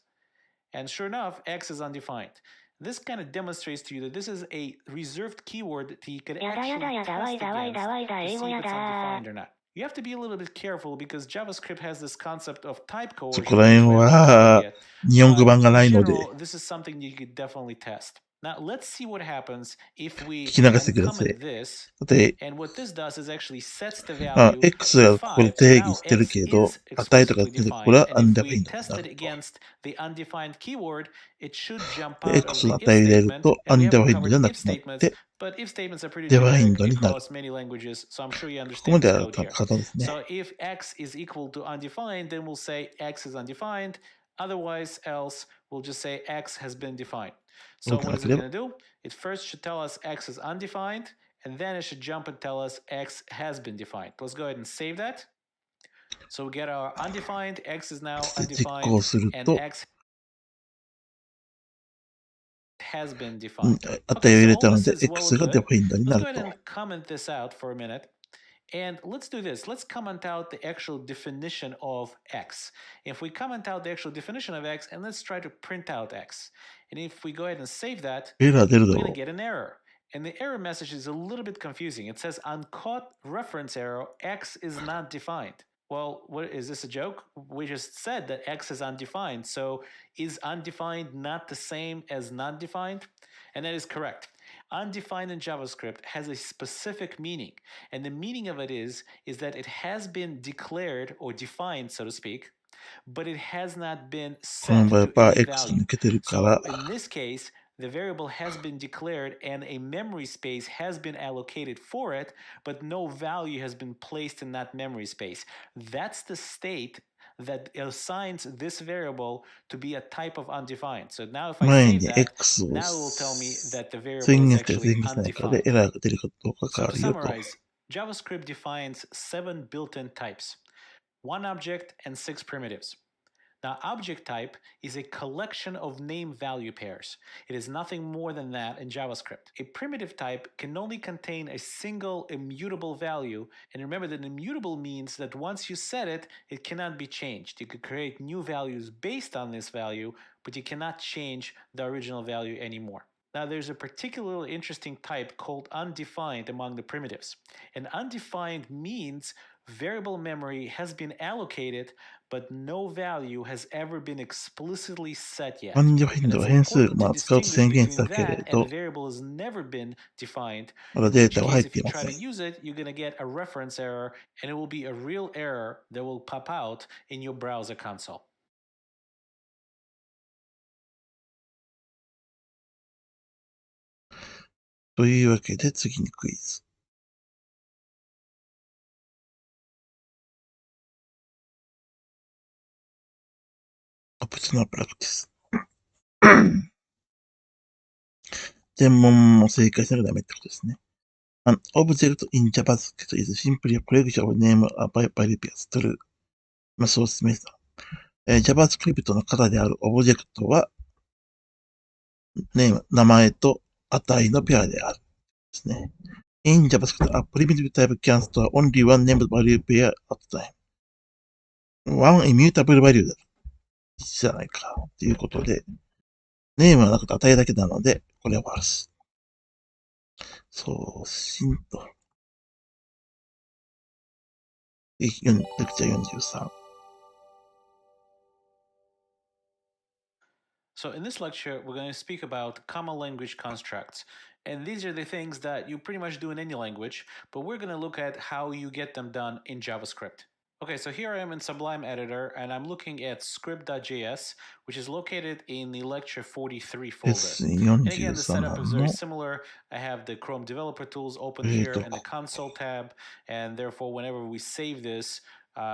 And sure enough, x is undefined. This kind of demonstrates to you that this is a reserved keyword that you could actually test against to see if it's undefined or not. You have to be a little bit careful because JavaScript has this concept of type coercion. そこら辺は日本語版がないので。This is something you could definitely test. Now let's see what happens if we 聞き流してください。 uncomment this. さて、And what this does is actually sets the value X がここで to 定 5. 義 So してる now け X ど、 is 値とか explicitly 出てこれ defined. はア And ン if ダーファイ we ンドに test な it ると。 against the undefined keyword, it should jump で out of X the の if 値を入れる statement. と、ア And we ンダー haven't ファインド covered じゃな if くなっ statements, て、 but if statements are pretty デファイン generic ドになる。 across many languages. So I'm sure you ここま understand で this は code here. 簡単ですね。 So if X is equal to undefined, then we'll say X is undefined. Otherwise, else, we'll just say X has been defined. So what is it going to do? It first should tell us X is undefined, and then it should jump and tell us X has been defined. Let's go ahead and save that. So we get our undefined, X is now 実行 undefined, する and と、 X has been defined. 値を入 Okay, れ so た all の this で、is well X が and デ good. ファインドに Let's な go る ahead と。 and comment this out for a minute. And let's do this. Let's comment out the actual definition of X. If we comment out the actual definition of X, and let's try to print out X. And if we go ahead and save that, エラー出る we're だ going ろ to get an error. And the error message is a little bit confusing. It says uncaught reference error, X is not defined. Well, what is this a joke? We just said that X is undefined. So is undefined not the same as not defined? And that is correct. Undefined in JavaScript has a specific meaning. And the meaning of it is that it has been declared or defined, so to speak, but it has not been この set 場合 to は any X value. 抜けてるから、 So in this case, the variable has been declared and a memory space has been allocated for it, but no value has been placed in that memory space. That's the state that assigns this variable to be a type of undefined. So now if I 前 save に that, X を now it will tell me that the 宣 variable is 言して actually 宣言しないかで undefined. エラーが出るかどうか So 変わ to るよと。 summarize, JavaScript defines 7 built-in types, 1 object and 6 primitives. Now, object type is a collection of name-value pairs. It is nothing more than that in JavaScript. A primitive type can only contain a single immutable value, and remember that immutable means that once you set it, it cannot be changed. You could create new values based on this value, but you cannot change the original value anymore. Now, there's a particularly interesting type called undefined among the primitives. And undefined means variable memory has been allocated, but no value has ever been explicitly set yet. アンディファイン And ド it's は変数 important を to 使うと distinguish 宣言し between たけれ that and ど the、variable has never been defined, まだ in デー which タは入 case っ if てい you ま try せ to ん。 use it, you're going to get a reference error, and it will be a real error that will pop out in your browser console. というわけで次にクイズ。オプショナルプラクティス。全問も正解しなきゃダメってことですね。An object in JavaScript is simply a collection of name variables. True. そう説明した。JavaScript の型であるオブジェクトは、名前と値のペアである。ですね。In JavaScript, a primitive type can store only one named value pair at a time. One immutable value だ。じゃないか。ということで、ネームはなくて値だけなので、これは false。送信と。レクチャー43。So in this lecture, we're going to speak about common language constructs. And these are the things that you pretty much do in any language, but we're going to look at how you get them done in JavaScript. Okay, so here I am in Sublime Editor, and I'm looking at script.js, which is located in the Lecture 43 folder. And again, the setup is very similar. I have the Chrome Developer Tools open here in the Console tab, and therefore whenever we save this,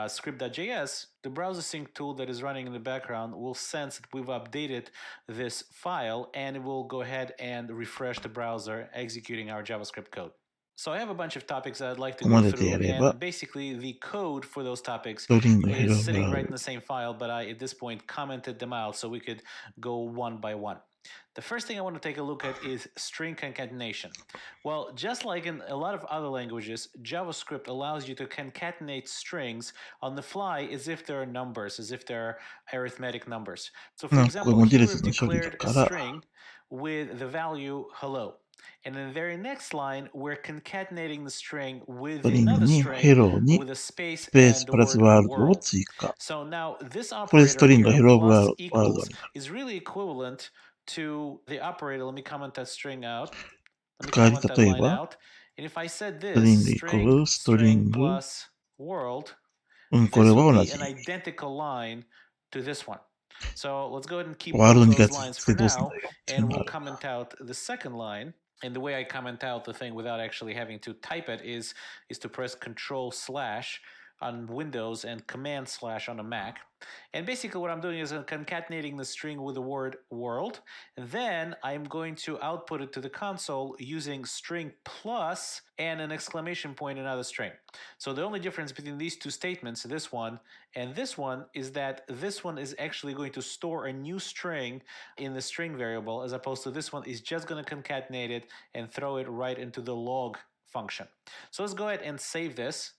script.js, the browser sync tool that is running in the background will sense that we've updated this file, and it will go ahead and refresh the browser, executing our JavaScript code. So I have a bunch of topics that I'd like to go through, and basically the code for those topics is sitting right in the same file, but I, at this point, commented them out so we could go one by one. The first thing I want to take a look at is string concatenation. Well, just like in a lot of other languages, JavaScript allows you to concatenate strings on the fly as if there are numbers, as if they're arithmetic numbers. So for example, here we've declared a string with the value hello. And in the very next line, we're concatenating the string with another string with a space and the word world. So now this operator here, plus equals, is really equivalent to the operator, let me comment that string out. Let me 代わり comment that 例え line ば、 out. And if I said ス this, トリングイコール、ストリ string ング、 plus world, これ this は would 同 be じ an。identical line to this one. So let's go ahead and keep ワール both ドに those 書 lines い for てどうすん now, だよっていう and のが we'll あるから。 comment out the second line. And the way I comment out the thing without actually having to type it is to press Control slash on Windows and Command slash on a Mac. And basically what I'm doing is I'm concatenating the string with the word world. And then I'm going to output it to the console using string plus and an exclamation point, another string. So the only difference between these two statements, this one and this one, is that this one is actually going to store a new string in the string variable, as opposed to this one is just going to concatenate it and throw it right into the log function. So let's go ahead and save this.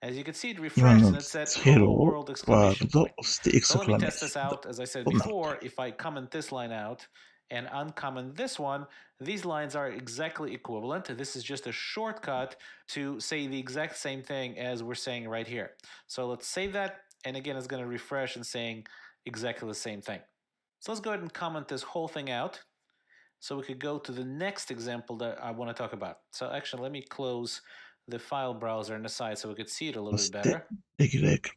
As you can see, it 今 refreshed の and it said ヘ hello ロ world ー、ワー exclamation ルド、 point. そしてエク So サ let ク me ラメー test シ this ョンだ。 out. As I said こんなこと。 before, if I comment this line out and uncomment this one, these lines are exactly equivalent. This is just a shortcut to say the exact same thing as we're saying right here. So let's save that. And again, it's going to refresh and saying exactly the same thing. So let's go ahead and comment this whole thing out. So we could go to the next example that I want to talk about. So actually, let me close the file browser on the side so we could see it a そ little し bit て better. レギュラーエク。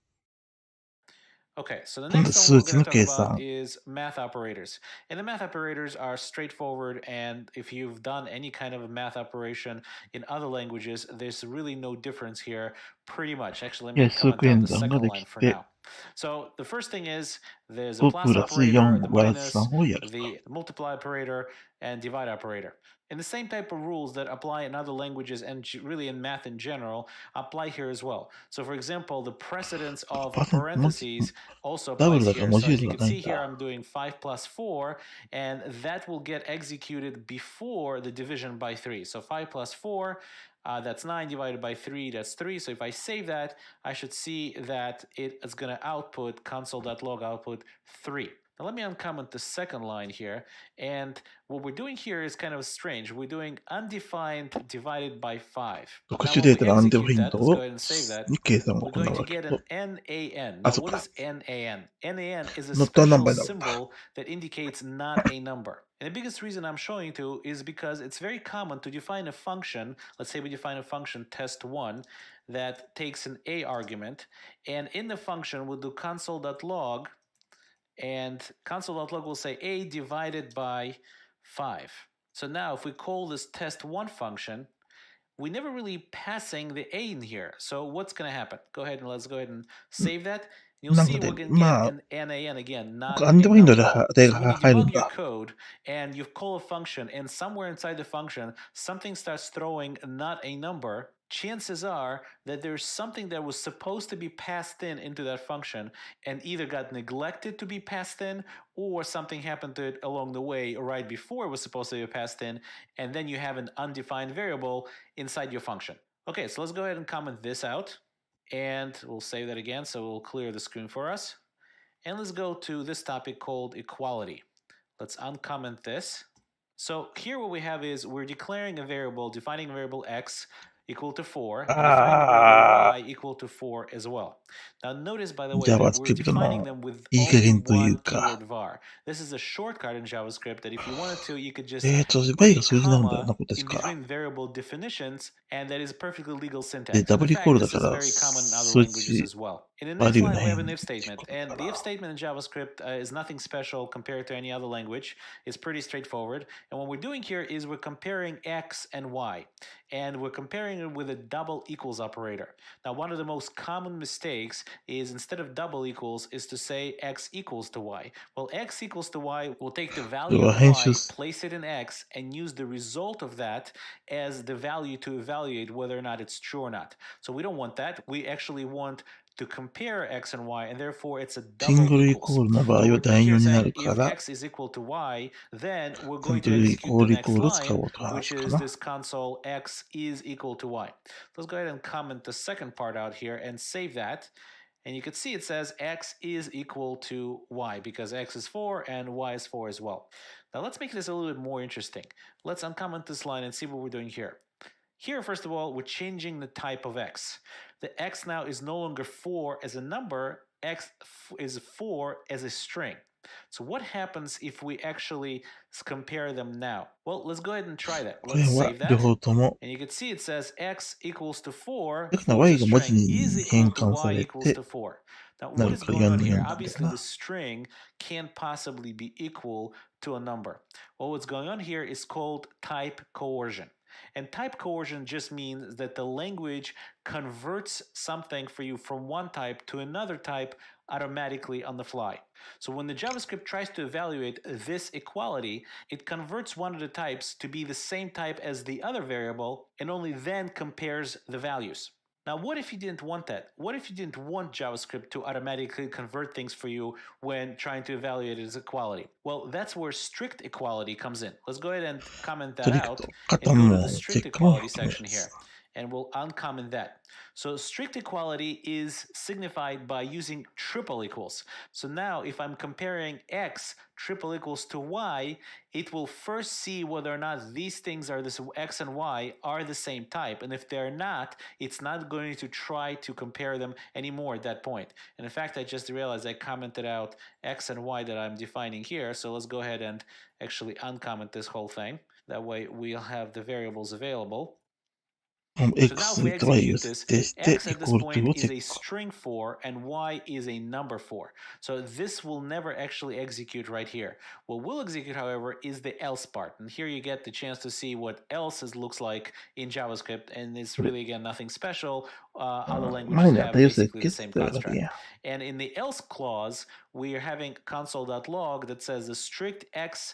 Okay, so the 今度 next one 数 we're 値 going の to talk 計 about 算。 is math operators. And the math operators are straightforward, and if you've done any kind of a math operation in other languages, there's really no difference here, pretty much. Actually, let me 数 comment 区 out 演 the 算が second で line き for て、 now. So the first thing is there's a 5 plus プラス operator, 4 the プラス minus, 3をやると。 the multiply operator, and divide operator. And the same type of rules that apply in other languages and really in math in general apply here as well. So for example, the precedence of パーセント文字 parentheses also ダブル applies だから here. 文 So 字 as 列 you が can ない see ん here, だ。 I'm doing 5 plus 4, and that will get executed before the division by 3. So 5 plus 4, that's 9 divided by 3, that's 3. So if I save that, I should see that it is going to output console.log output 3. Now let me uncomment the second line here. And what we're doing here is kind of strange. We're doing undefined divided by 5. 特 Now 殊 when デー we タのアンデフ execute ィン that, ド let's go を ahead and save that. に計算を We're 行う going to わけ get と。 an NAN. あ、 Now そっ what か。 is NAN? NAN is a Not a special number. symbol that indicates not a number. And the biggest reason I'm showing you is because it's very common to define a function. Let's say we define a function test1 that takes an A argument. And in the function, we'll do console.log. And console.log will say A divided by 5. So now if we call this test1 function, we never really passing the A in here. So what's going to happen? Let's go ahead and save that. You'll なん see か we're で、going to ま get あ、 an NAN again, not アン a デフィンド number. で So when you 入るん debug your だ。 code and you call a function and somewhere inside the function, something starts throwing not a number, chances are that there's something that was supposed to be passed in into that function and either got neglected to be passed in or something happened to it along the way right before it was supposed to be passed in, and then you have an undefined variable inside your function. Okay, so let's go ahead and comment this out, and we'll save that again, so we'll clear the screen for us. And let's go to this topic called equality. Let's uncomment this. So here what we have is we're declaring a variable, defining a variable x equal to 4, and defining a variable y equal to 4 as well. Now notice, by the way, that we're JavaScript defining の them with いい加 only 減という one か。 keyword var. This is a shortcut in JavaScript that if you wanted to, you could just 倍 put が a 数字なんだ comma なことです in か。 between variable definitions, and that is perfectly legal で、 syntax. ダ And ブ in ルイコー fact, ルだ this か is ら、 very common in other 数 languages 値、 as well. In the バ next リュー line, な we い have ん an だ if statement, か and the if ら。 statement in JavaScript is nothing special compared to any other language. It's pretty straightforward. And what we're doing here is we're comparing x and y, and we're comparing it with a double equals operator. Now, one of the most common mistakes is instead of double equals is to say x equals to y. Well, x equals to y will take the value of y, place it in x, and use the result of that as the value to evaluate whether or not it's true or not. So we don't want that. We actually want to compare x and y, and therefore it's a シン double グルイ equals. コールの場合 What は we're doing 代 here 入 is にな saying るか if ら、 x is equal to y, then we're シン going グ to ルイ execute コー the ルイコ next ールを使 line, おうと which 話か is な。 this console x is equal to y. Let's go ahead and comment the second part out here and save that. And you can see it says x is equal to y because x is 4 and y is 4 as well. Now let's make this a little bit more interesting. Let's uncomment this line and see what we're doing here. Here, first of all, we're changing the type of x. The x now is no longer 4 as a number, x is 4 as a string. So what happens if we actually compare them now? Well, let's go ahead and try that. これ Let's は save that. 両方とも And you can see it says x equals to 4 だから equals y to が文字 string に is 変 equal to 換さ y れ equals て to 4. Now, な what る is から going 4 on にな here? るんだけ Obviously, ど the な。 string can't possibly be equal to a number. Well, what's going on here is called type coercion. And type coercion just means that the language converts something for you from one type to another type automatically on the fly. So when the JavaScript tries to evaluate this equality, it converts one of the types to be the same type as the other variable and only then compares the values. Now, what if you didn't want that? What if you didn't want JavaScript to automatically convert things for you when trying to evaluate its equality? Well, that's where strict equality comes in. Let's go ahead and comment スト that リク out ト、加 and 担 go to も the チェ strict ックも equality 含め section ま here. す。And we'll uncomment that. So strict equality is signified by using triple equals. So now if I'm comparing x triple equals to y, it will first see whether or not these things are this x and y are the same type. And if they're not, it's not going to try to compare them anymore at that point. And in fact, I just realized I commented out x and y that I'm defining here. So let's go ahead and actually uncomment this whole thing. That way we'll have the variables available. So now if X we と Y を execute 設 this, 定して x イ at this コール 2 point をチ is ェッ a ク。 string 4 and y is a number 4. So this will never actually execute right here. What will execute, however, is the else part. And here you get the chance to see what else looks like in JavaScript. And it's really, again, nothing special. Other マ languages イナー have な要素で basically the 決 same 定だけ construct. や。And in the else clause, we are having console.log that says the strict x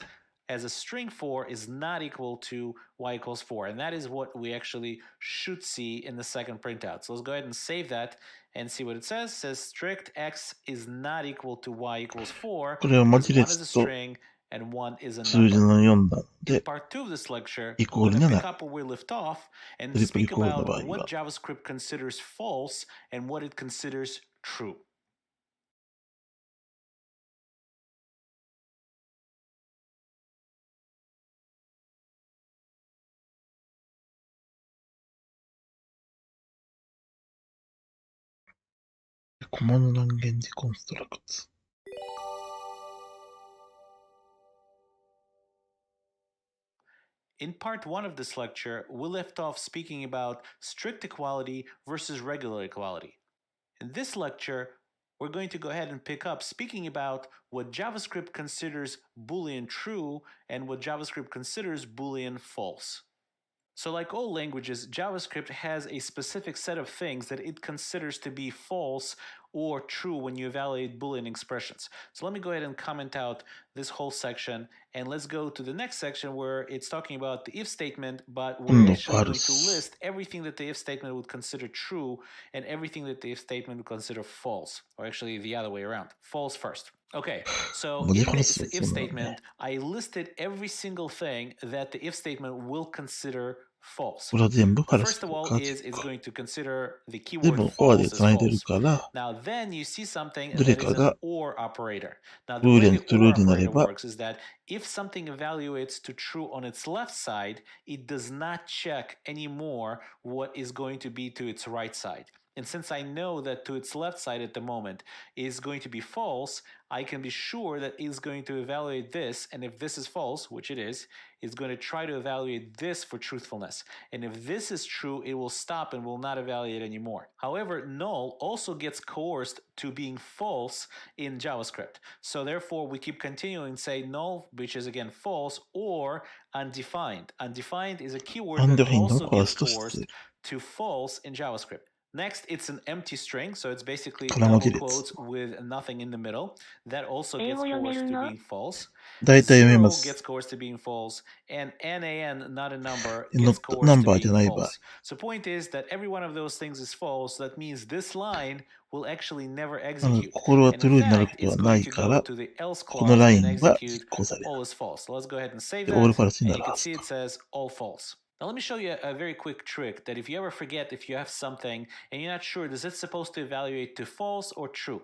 as a string 4 is not equal to y equals 4. And that is what we actually should see in the second printout. So let's go ahead and save that and see what it says. It says strict x is not equal to y equals 4 これは文 because 字 one is a 列と string and one is a 数字 number. の4段 In で part 2 of this lecture, イ we're コール going に to な pick る。 up where we left off and トリプルイ speak コールの about 場合 what は JavaScript considers false and what it considers true. コマンドランゲージコンストラクツ。In part 1 of this lecture, we left off speaking about strict equality versus regular equality. In this lecture, we're going to go ahead and pick up speaking about what JavaScript considers Boolean true and what JavaScript considers Boolean false. So like all languages, JavaScript has a specific set of things that it considers to be false or true when you evaluate Boolean expressions. So let me go ahead and comment out this whole section, and let's go to the next section where it's talking about the if statement, but we're actually going to list everything that the if statement would consider true and everything that the if statement would consider false, or actually the other way around. False first. Okay, so in this if statement, I listed every single thing that the if statement will consider false. First of all is it's going to consider the keyword false as false. Now then you see something that is an or operator. Now the way the or operator works is that if something evaluates to true on its left side, it does not check anymore what is going to be to its right side. And since I know that to its left side at the moment is going to be false, I can be sure that it's going to evaluate this, and if this is false, which it is, it's going to try to evaluate this for truthfulness. And if this is true, it will stop and will not evaluate anymore. However, null also gets coerced to being false in JavaScript. So therefore, we keep continuing and say null, which is again false, or undefined. Undefined is a keyword that also gets coerced to false in JavaScript. Next, it's an empty string, so it's basically double quotes with nothing in the middle. That also gets coerced to being false. Zero gets coerced to being false, and NaN, not a number, gets coerced to being false. So point is that every one of those things is false. That means this line will actually never execute. And in fact, it's going to go to the else clause and execute all is false. So let's go ahead and save that, and you can see it says all false. Now let me show you a very quick trick that if you ever forget if you have something and you're not sure, is it supposed to evaluate to false or true?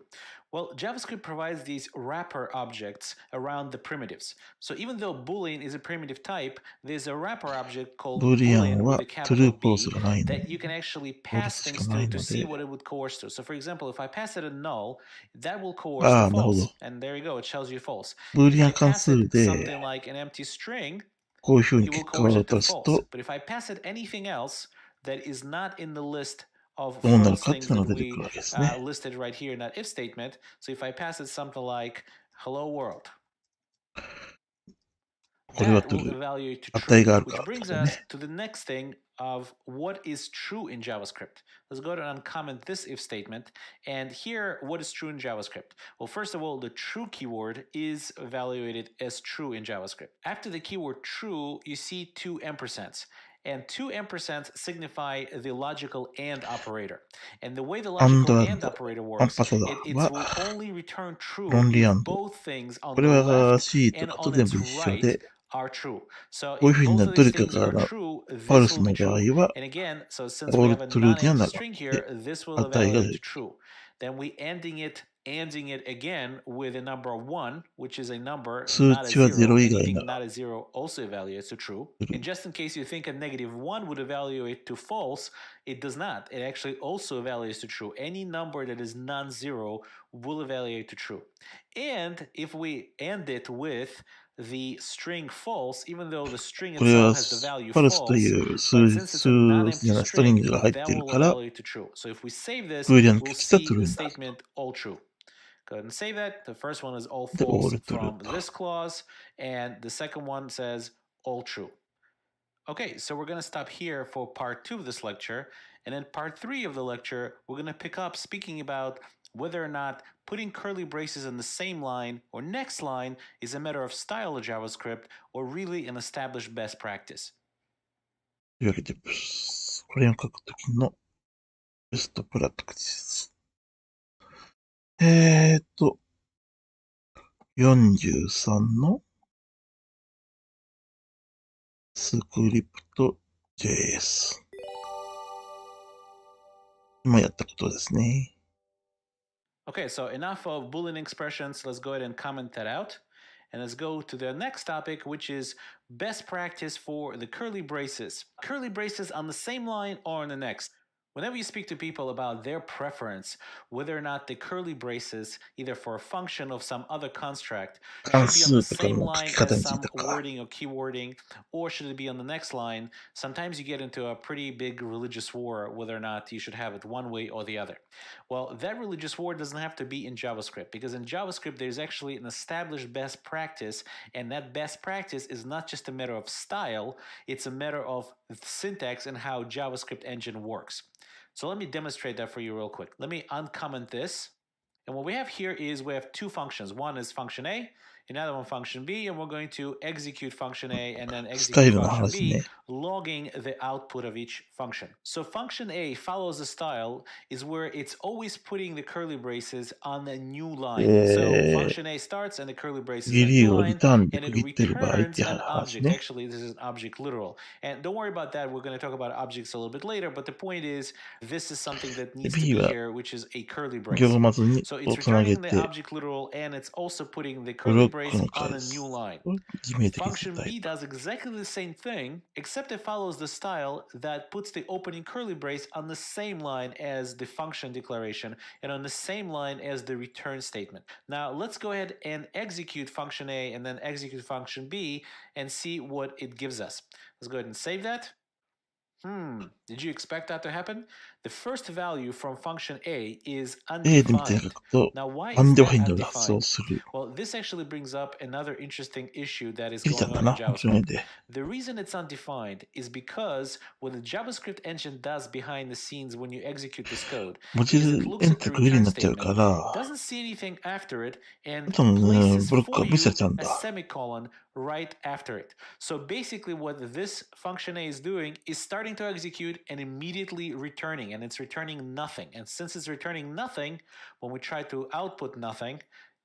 Well, JavaScript provides these wrapper objects around the primitives. So even though Boolean is a primitive type, there's a wrapper object called ブーリアン Boolean は with a トゥル capital ーポーズ B がないの that で、 you can actually フォル pass スし things かない to の see で、what it would coerce to. So for example, if I pass it a null, that will coerce あ to あ、なるほ false. ど。 And there you go, it tells you false. ブーリ If ア I ン関 pass 数 it で、 something like an empty string, こういうふうに it will 結果を coerce it to 出す false. と、 But if I pass it anything else that is not in the list of どうなる false かってい things うの that が出てく we るわけですね。 listed right here in that if statement, so if I pass it something like hello world, これは that トゥ will ルー。 evaluate to 値 true, があるか which らってこ brings と us ね。 to the next thing of what is true in JavaScript. Let's go ahead and uncomment this if statement. And here, what is true in JavaScript? Well, first of all, the true keyword is evaluated as true in JavaScript. After the keyword true, you see two ampersands. And two ampersands signify the logical AND operator. And the way the アン logical ドアン AND ド、 operator アン works, パサダ it は will only return true 論理ア if ンド。 both things こ on れ the は left C と and かと on 全 its 部一緒 right で、 are true. So こういう if ふうに both な of ど these れか things are が true, ファル this ス will の be 場合 true. は、 And again, so オ since ー we ル have a トゥルーにはな non-empty るわ string けで、 here, this will 値が出 evaluate る to。true. Then we ending it again with a number 1, which is a number, 数 not a 値は zero. 0以外 Anything なら not a zero also evaluates to true. トゥルー。 And just in case you think a negative 1 would evaluate to false, it does not. It actually also evaluates to true. Any number that is non-zero will evaluate to true. And if we end it with the string false, even though the string これは itself has the フ value ァルスと false, いう but since it's a じゃ non-empty ないストリン string, グが入って that いる will から、 evaluate to true. So if we save this, ブーリアン we'll が来たらトゥ see ルー the になる。 statement all true. Go ahead and save that. The first one is all で、オー false ルトゥル from ー。 this clause, and the second one says all true. Okay, so we're going to stop here for part 2 of this lecture. And in part 3 of the lecture, we're going to pick up speaking about whether or not putting curly braces in the same line or next line is a matter of style of JavaScript or really an established best practice. というわけで、これを書くときのベストプラクティス。43のスクリプト JS。今やったことですね。Okay, so enough of Boolean expressions. Let's go ahead and comment that out. And let's go to the next topic, which is best practice for the curly braces. Curly braces on the same line or on the next. Whenever you speak to people about their preference, whether or not the curly braces, either for a function of some other construct, 関 should be on the 数とか same の書 line き方 as につい some てか。 wording or keywording, or should it be on the next line, sometimes you get into a pretty big religious war whether or not you should have it one way or the other. Well, that religious war doesn't have to be in JavaScript, because in JavaScript there's actually an established best practice, and that best practice is not just a matter of style, it's a matter of syntax and how JavaScript engine works. So let me demonstrate that for you real quick. Let me uncomment this. And what we have here is we have two functions. One is function A, another one function B, and we're going to execute function A and then スタイ execute ルの function 話 B, ね。 logging the output of each function. So function A follows the style is where it's always putting the curly braces on a new line. So function A starts and the curly braces on a リリ new をリ line, ターンで and 区 it 切ってる場合っ returns ていう an 話 object. ね。 Actually, this is an object literal. And don't worry about that. We're going to talk about objects a little bit later, but the point is this is something that で、 needs to B be は here, which is a curly brace. 行末に So を it's つなげ returning the て、 object literal, and it's also putting the ブ curly ロック brace の on 返 a す。 new line. これ自明的な Function タイ B プ。 does exactly the same thing, except it follows the style that puts the opening curly brace on the same line as the function declaration and on the same line as the return statement. Now let's go ahead and execute function A and then execute function B and see what it gives us. Let's go ahead and save that. Did you expect that to happen? The first value from function A is A で見て undefined. 書くと、 Now, why ア is ンデ that ファインドで発送 undefined? する。 Well, this actually brings up another interesting issue that is 気づいた going んだ on in な、間違い JavaScript. で。 The reason it's undefined is because what the JavaScript engine does behind the scenes when you execute this code 文字 is it エ looks ン at タ the ー区切りに return なっちゃうか statement, ら、 doesn't see anything after it, あ and との places ブロック for が無視さ you れちゃうん a だ。 semicolon right after it. So basically what this function A is doing is starting to execute and immediately returning, and it's returning nothing. And since it's returning nothing, when we try to output nothing,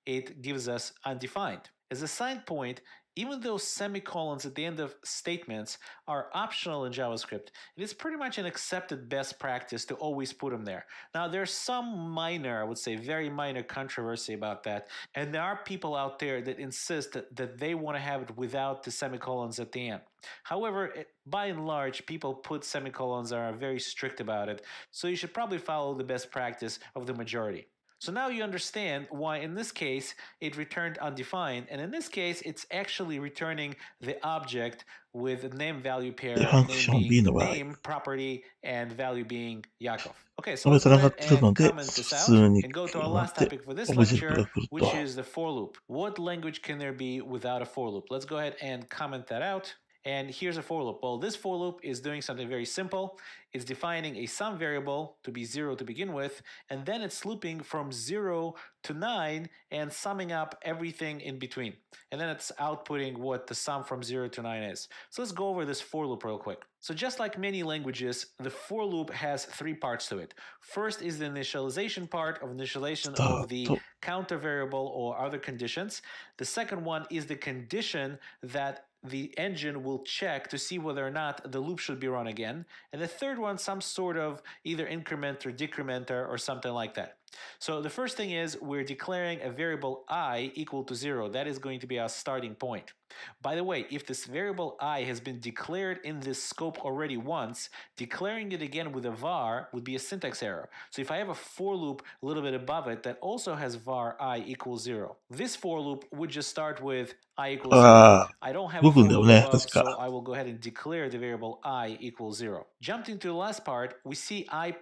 it gives us undefined. As a side point, Even though semicolons at the end of statements are optional in JavaScript, it is pretty much an accepted best practice to always put them there. Now, there's some minor, I would say very minor controversy about that, and there are people out there that insist that they want to have it without the semicolons at the end. However, by and large, people put semicolons and are very strict about it, so you should probably follow the best practice of the majority. So now you understand why in this case it returned undefined, and in this case it's actually returning the object with a name value pair, で、ファンク name ション B being の場合、 name property and value being Yakov. Okay, so これ let's go 繋が ahead ってる and ので、 comment 普 this 通 out に and go to our なっ last て、 topic for this オブジェクト lecture, が来る which と。 is the for loop. What language can there be without a for loop? Let's go ahead and comment that out. And here's a for loop. Well, this for loop is doing something very simple. It's defining a sum variable to be 0 to begin with, and then it's looping from 0 to 9 and summing up everything in between. And then it's outputting what the sum from 0 to 9 is. So let's go over this for loop real quick. So just like many languages, the for loop has three parts to it. First is the initialization part of initialization of the counter variable or other conditions. The second one is the condition that the engine will check to see whether or not the loop should be run again. And the third one, some sort of either increment or decrementer or something like that. So the first thing is we're declaring a variable I equal to 0. That is going to be our starting point. By the way, if this variable I has been declared in this scope already once, declaring it again with a var would be a syntax error. So if I have a for loop a little bit above it that also has var I equals 0, this for loop would just start with I equals 0. I don't have a for loop above, so I will go ahead and declare the variable I equals 0. Jumping to the last part, we see I++.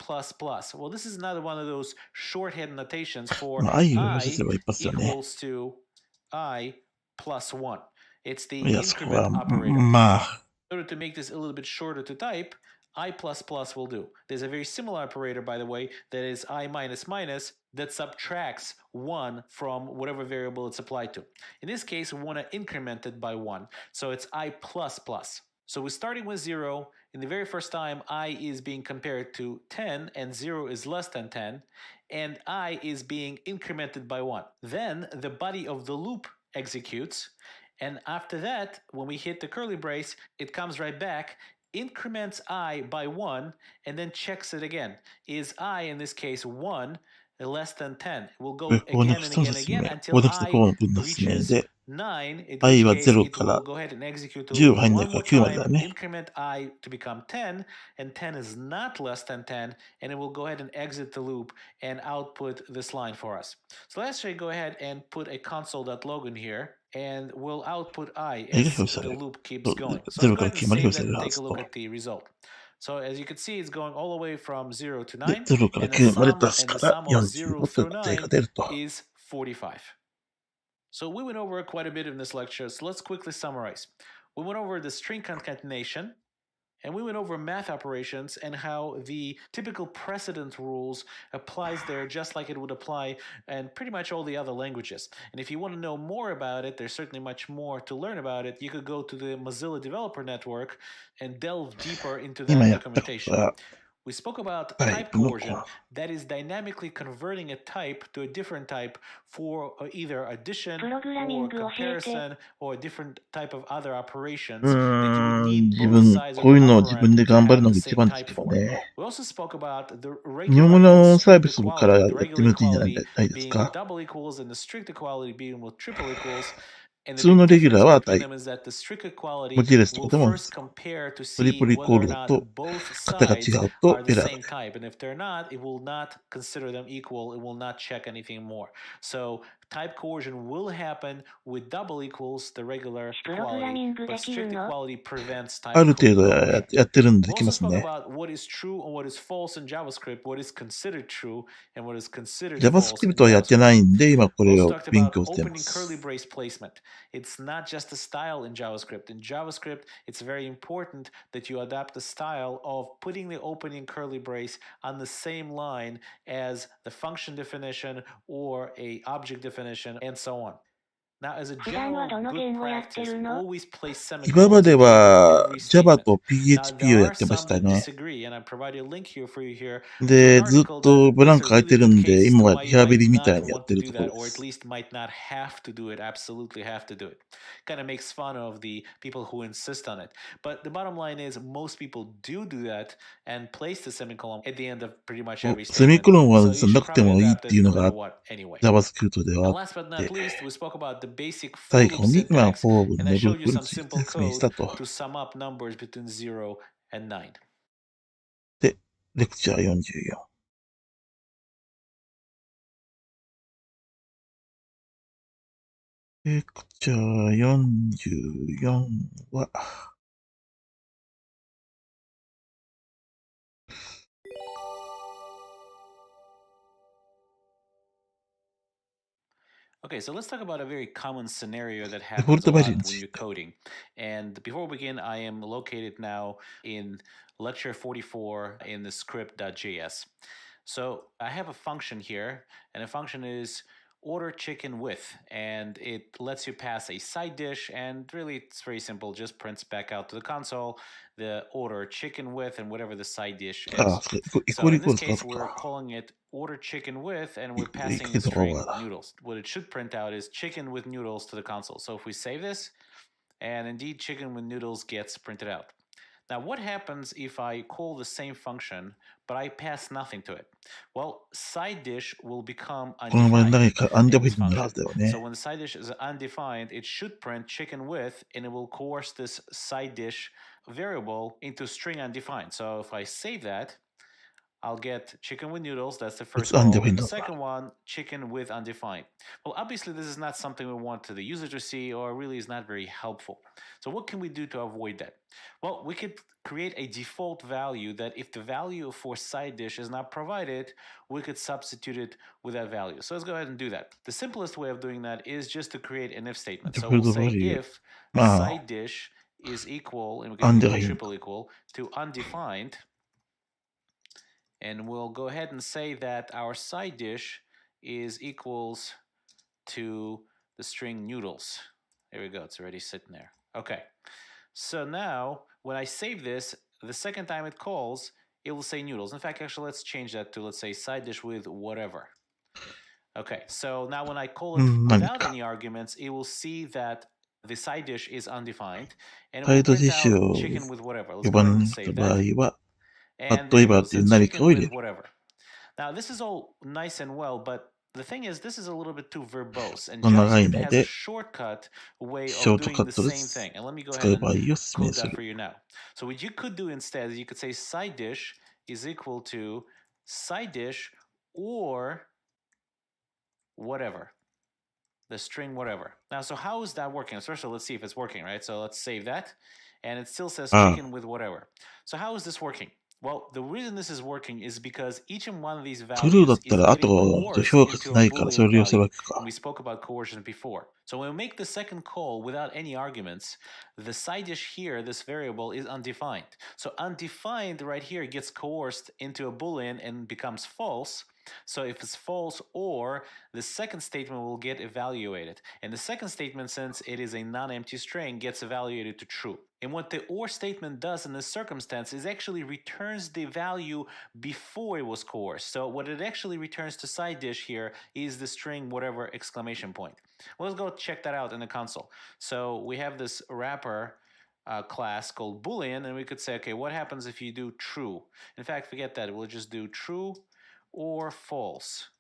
Well, this is another one of those shorthand notations for I equals to I plus 1. It's the increment operator. In order to make this a little bit shorter to type, I++ will do. There's a very similar operator, by the way, that is I minus minus that subtracts 1 from whatever variable it's applied to. In this case, we want to increment it by 1. So it's I++. So we're starting with 0. In the very first time, I is being compared to 10 and 0 is less than 10. And I is being incremented by 1. Then the body of the loop executes. And after that, when we hit the curly brace, it comes right back, increments I by 1, and then checks it again. Is I, in this case, 1 less than 10? We'll go again and again and again until I reaches 9, in which case it will go ahead and execute the loop one more time, increment I to become 10, and 10 is not less than 10, and it will go ahead and exit the loop and output this line for us. So let's actually go ahead and put a console.log in here, and we'll output I as the loop keeps going. So let's go ahead and save that and take a look at the result. So as you can see, it's going all the way from 0 to 9, and the sum of 0 through 9 is 45. So we went over quite a bit in this lecture, so let's quickly summarize. We went over the string concatenation, and we went over math operations and how the typical precedent rules applies there just like it would apply in pretty much all the other languages. And if you want to know more about it, there's certainly much more to learn about it. You could go to the Mozilla Developer Network and delve deeper into that documentation. We spoke about type coercion, that is dynamically converting a type to a different type for either addition or comparison or a different type of other operations that you would need both sides of the operand to have the same type for. We also spoke about the regular and strict equality, the regular equality being with double equals and the strict equality being with triple equals. And the big difference between them is that the strict equality will first compare to see whether or not both sides are the same type. And if they're not, it will not consider them equal. It will not check anything more. So type coercion will happen with double equals, the regular equality, but strict equality prevents type coercion. We also spoke about what is true and what is false in JavaScript, what is considered true and what is considered false in JavaScript. We also talked about opening curly brace placement. It's not just a style in JavaScript. In JavaScript, it's very important that you adopt the style of putting the opening curly brace on the same line as the function definition or a object definition and so on. Now, as a 普段は general どの good 言語やって practice, るの？ always place 今ま semicolons で at the end of は every Java statement. と Now, PHP を there やっ are てまし some た that ね。 disagree, and I provided a link here for you here to an で、ずっ article と that ブラン makes ク a 空い really てる good んで、 case 今 to は why リ you ハビ might リみたい not にやっ want て to る do ところ that, で or at す。 least might not have to do it, absolutely have to do it. Kind of makes fun of the people who insist on it. But the bottom line is most people do that and place the semicolon at the end of pretty much every セミ statement. コロンは So you な should くて probably もいいっ adapt ていう it の no が matter what anyway. JavaScript では And あっ last but て、 not least, we spoke about the basic 最 for 後 loop に、まあ、 syntax, フォーム and I のル showed ー you プに some ついて simple 説明した code と。 to sum up numbers between 0 and 9. で、レクチャー44。レクチャー44は、Okay, so let's talk about a very common scenario that デフォル happens ト a バリュー lot に when つい you're て。 coding. And before we begin, I am located now in lecture 44 in the script.js. So I have a function here, and the function is order chicken with, and it lets you pass a side dish, and really it's very simple, just prints back out to the console the order chicken with and whatever the side dish ああ、 is. そうか、イコー So ルイ in コー this ル使う case, の we're か。 calling it order chicken with, and い we're い passing け the ど、 string だ。 noodles. What it should print out is chicken with noodles to the console. So if we save this, and indeed chicken with noodles gets printed out. Now, what happens if I call the same function, but I pass nothing to it? Well, side dish will become この場合 undefined 何かアンデ in フィ this ニットになるは function. ずだよ So ね。 when the side dish is undefined, it should print chicken with, and it will coerce this side dish variable into string undefined. So if I save that, I'll get chicken with noodles. That's the first It's call. And the undefined. second one, chicken with undefined. Well, obviously, this is not something we want the user to see, or really is not very helpful. So what can we do to avoid that? Well, we could create a default value that if the value for side dish is not provided, we could substitute it with that value. So let's go ahead and do that. The simplest way of doing that is just to create an if statement. So we'll say if side dish is equal, and we can do triple equal, to undefined, and we'll go ahead and say that our side dish is equals to the string noodles. There we go, it's already sitting there. Okay, so now when I save this, the second time it calls, it will say noodles. In fact, actually, let's change that to, let's say, side dish with whatever. Okay, so now when I call it without any arguments, it will see that the side dish is undefined, and it will print out chicken with whatever. Let's go ahead and save that. And there you go, so chicken with whatever. Now, this is all nice and well, but the thing is, this is a little bit too verbose, and JavaScript has a shortcut way of doing the same thing. And let me go ahead and code that for you now. So what you could do instead is you could say side dish is equal to side dish or whatever, the string whatever. Now, so how is that working? First of all, let's see if it's working, right? So let's save that, and it still says chicken with whatever. So how is this working? Well, the reason this is working is because each and one of these values is getting coerced into a Boolean value. And we spoke about coercion before. So when we make the second call without any arguments, the side dish here, this variable, is undefined. So undefined right here gets coerced into a Boolean and becomes false. So if it's false, or the second statement will get evaluated. And the second statement, since it is a non-empty string, gets evaluated to true. And what the or statement does in this circumstance is actually returns the value before it was coerced. So what it actually returns to side dish here is the string whatever exclamation point. Well, let's go check that out in the console. So we have this wrapper class called Boolean, and we could say, okay, what happens if you do true? In fact, forget that. We'll just do true or false.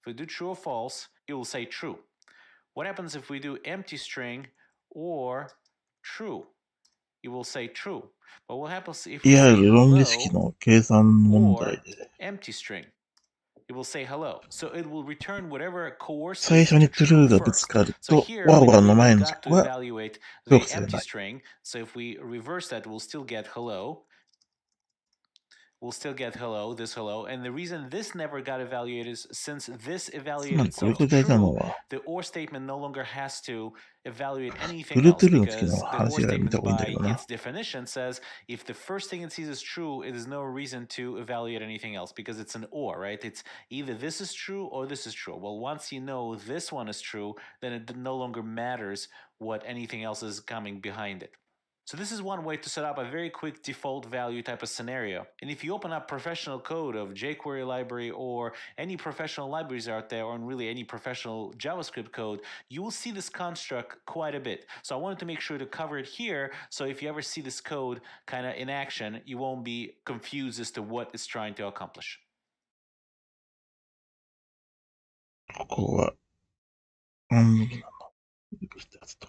If we do true or false, it will say true. What happens if we do empty string or true? It will say true. But what happens if we say hello or empty string? It will say hello. So it will return whatever coerces to true first. So here we really got to evaluate the empty string. So if we reverse that, we'll still get hello. we'll still get hello, this hello. And the reason this never got evaluated is since this つま evaluated りこれ itself これ大事なの true, は、the or statement no longer has to evaluate ブ anything ルー else トゥルーの時の because the or 話が見た statement 方がいいんだけ by どな。 its definition says if the first thing it sees is true, it is no reason to evaluate anything else because it's an or, right? It's either this is true or this is true. Well, once you know this one is true, then it no longer matters what anything else is coming behind it. So this is one way to set up a very quick default value type of scenario. And if you open up professional code of jQuery library or any professional libraries out there, or really any professional JavaScript code, you will see this construct quite a bit. So I wanted to make sure to cover it here, so if you ever see this code kind of in action, you won't be confused as to what it's trying to accomplish. ここは、アンドルなの。やつと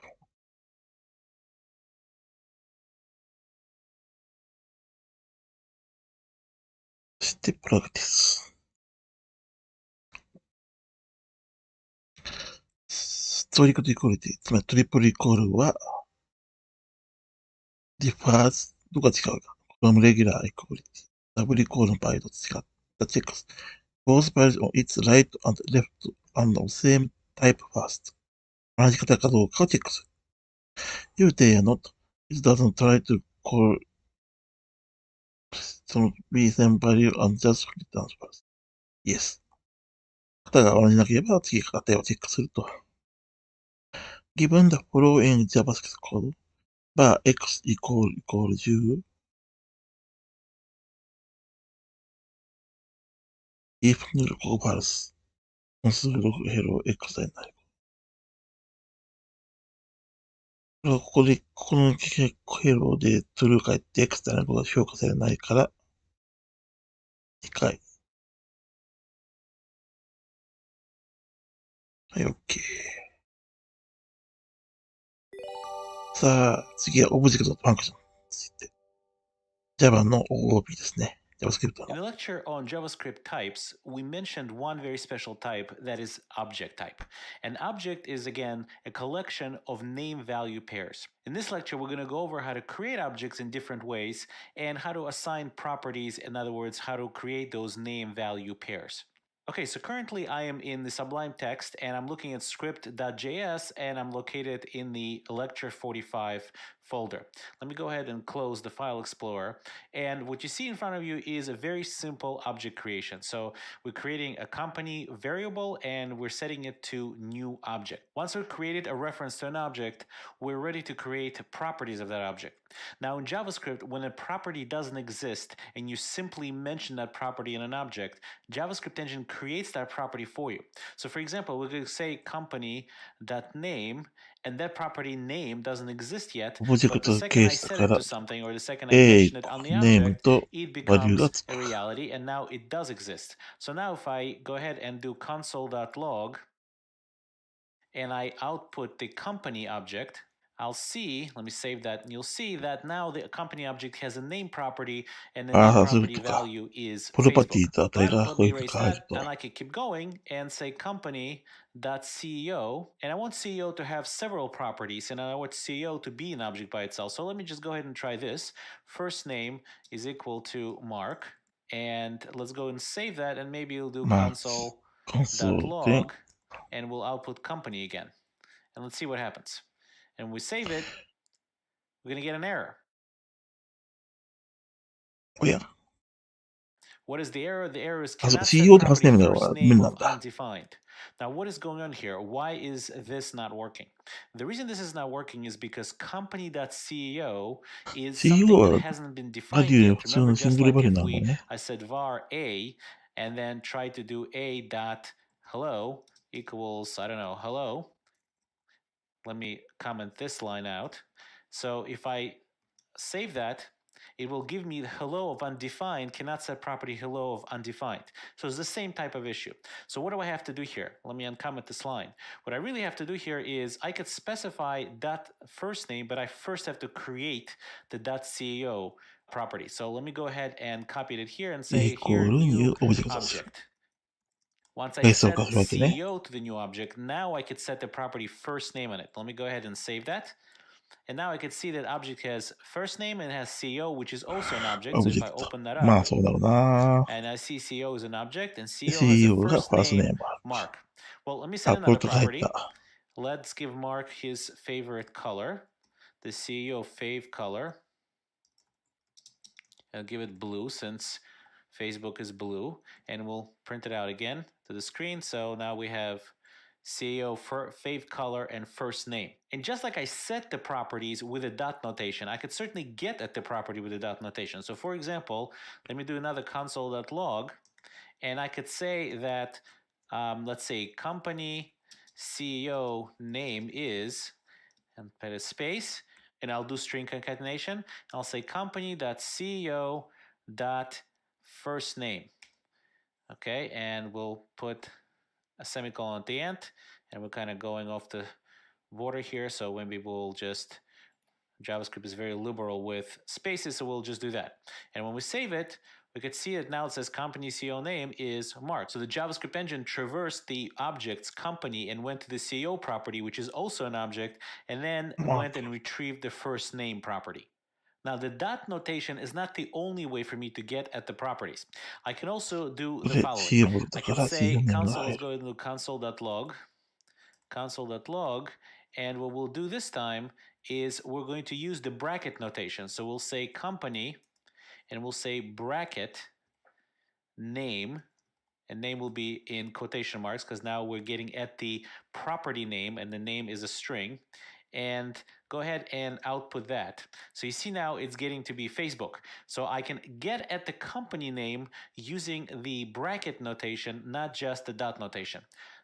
そしてプラクティス。ストリクトイコーリティ、つまりトリプルイコールは、ディファーズ、どこが違うか。from regular equality。ダブルイコールの場合と違ったチェックス。both values on its right and left and the same type first。同じ方かどうかをチェックする。You they are not, it doesn't try to call some reason value and just returns first. Yes。型が同じなければ次型をチェックすると。Given the following JavaScript code, bar x equal 10, if null ここ false, 本数6 hello x になる。ここで、ここのヘロで true 返って x であることが評価されないから、2回。はい、OK。さあ、次はオブジェクトとファンクションについて。Java の OOP ですね。JavaScript の。 In the lecture on JavaScript types, we mentioned one very special type that is object type. An object is, again, a collection of name-value pairs. In this lecture, we're going to go over how to create objects in different ways and how to assign properties, in other words, how to create those name-value pairs. Okay, so currently I am in the Sublime text and I'm looking at script.js and I'm located in the lecture 45 folder. Let me go ahead and close the file explorer. And what you see in front of you is a very simple object creation. So we're creating a company variable and we're setting it to new object. Once we've created a reference to an object, we're ready to create properties of that object. Now in JavaScript, when a property doesn't exist and you simply mention that property in an object, JavaScript engine creates that property for you. So for example, we're going to say company.name and that property name doesn't exist yet, オブジェク but the ト second ケー I ス set か it ら to something or the second I A mention it on the ネーム object, と it バリュー becomes がつ a く。 reality and now it does exist. So now if I go ahead and do console.log and I output the company object, I'll see, let me save that, and you'll see that now the company object has a name property and the name ああ、そういう property ことか。 value is プロパテ Facebook. ィと値 But が let こう me いうふうに erase 変わる that と。 and I can keep going and say company.ceo. And I want CEO to have several properties and I want CEO to be an object by itself. So let me just go ahead and try this. First name is equal to Mark. And let's go and save that and maybe we'll do まあ、コンソールで、 console.log and we'll output company again. And let's see what happens. And when we save it, we're going to get an error. おや、 What is the error? The error is あ、そう、cannot set CEO って初 property ネーム first が無 name 理なん of だ。 undefined. Now, what is going on here? Why is this not working? The reason this is not working is because company.ceo is CEO something は that hasn't been バ defined リュー yet. 普通 Remember, のシン just グル like バリュー if なんだ we ね。 I said var a and then tried to do a dot hello equals, I don't know, hello. Let me comment this line out. So if I save that, it will give me the hello of undefined cannot set property hello of undefined. So it's the same type of issue. So what do I have to do here? Let me uncomment this line. What I really have to do here is I could specify that first name, but I first have to create the .ceo property. So let me go ahead and copy it here and イ say コー here ルニュ new ーオブジェクトとする。 object. Once I ベースを set 変えるわけね。 CEO to the new object, now I could set the property first name on it. Let me go ahead and save that. And now I can see that object has first name and has CEO, which is also an object. オ So ブジ if ェ I クト。 open that ま up, あそうだろうな。 and I see CEO is an object, and CEO has a CEO が first ファーストネー name, ムある。 Mark. Well, let me あ、 set ポル another トが入っ property. た。 Let's give Mark his favorite color, the CEO fave color. I'll give it blue since Facebook is blue, and we'll print it out again to the screen. So now we have CEO fave color and first name. And just like I set the properties with a dot notation, I could certainly get at the property with a dot notation. So for example, let me do another console.log, and I could say that, let's say company CEO name is, and put a space, and I'll do string concatenation. I'll say company.ceo.first name. Okay, and we'll put a semicolon at the end, and we're kind of going off the border here, so maybe we'll just, JavaScript is very liberal with spaces, so we'll just do that. And when we save it, we could see that now it says company CEO name is Mark. So the JavaScript engine traversed the object's company and went to the CEO property, which is also an object, and then went and retrieved the first name property. Now, the dot notation is not the only way for me to get at the properties. I can also do the で、 following. CEO I だ can から say CEO ネームが console, 入 let's る。 go into console.log, and what we'll do this time is we're going to use the bracket notation. So we'll say company, and we'll say bracket name, and name will be in quotation marks because now we're getting at the property name, and the name is a string. And go ahead and output that. So you see now it's getting to be Facebook. So I can get at the company name using the bracket notation, not just the dot notation.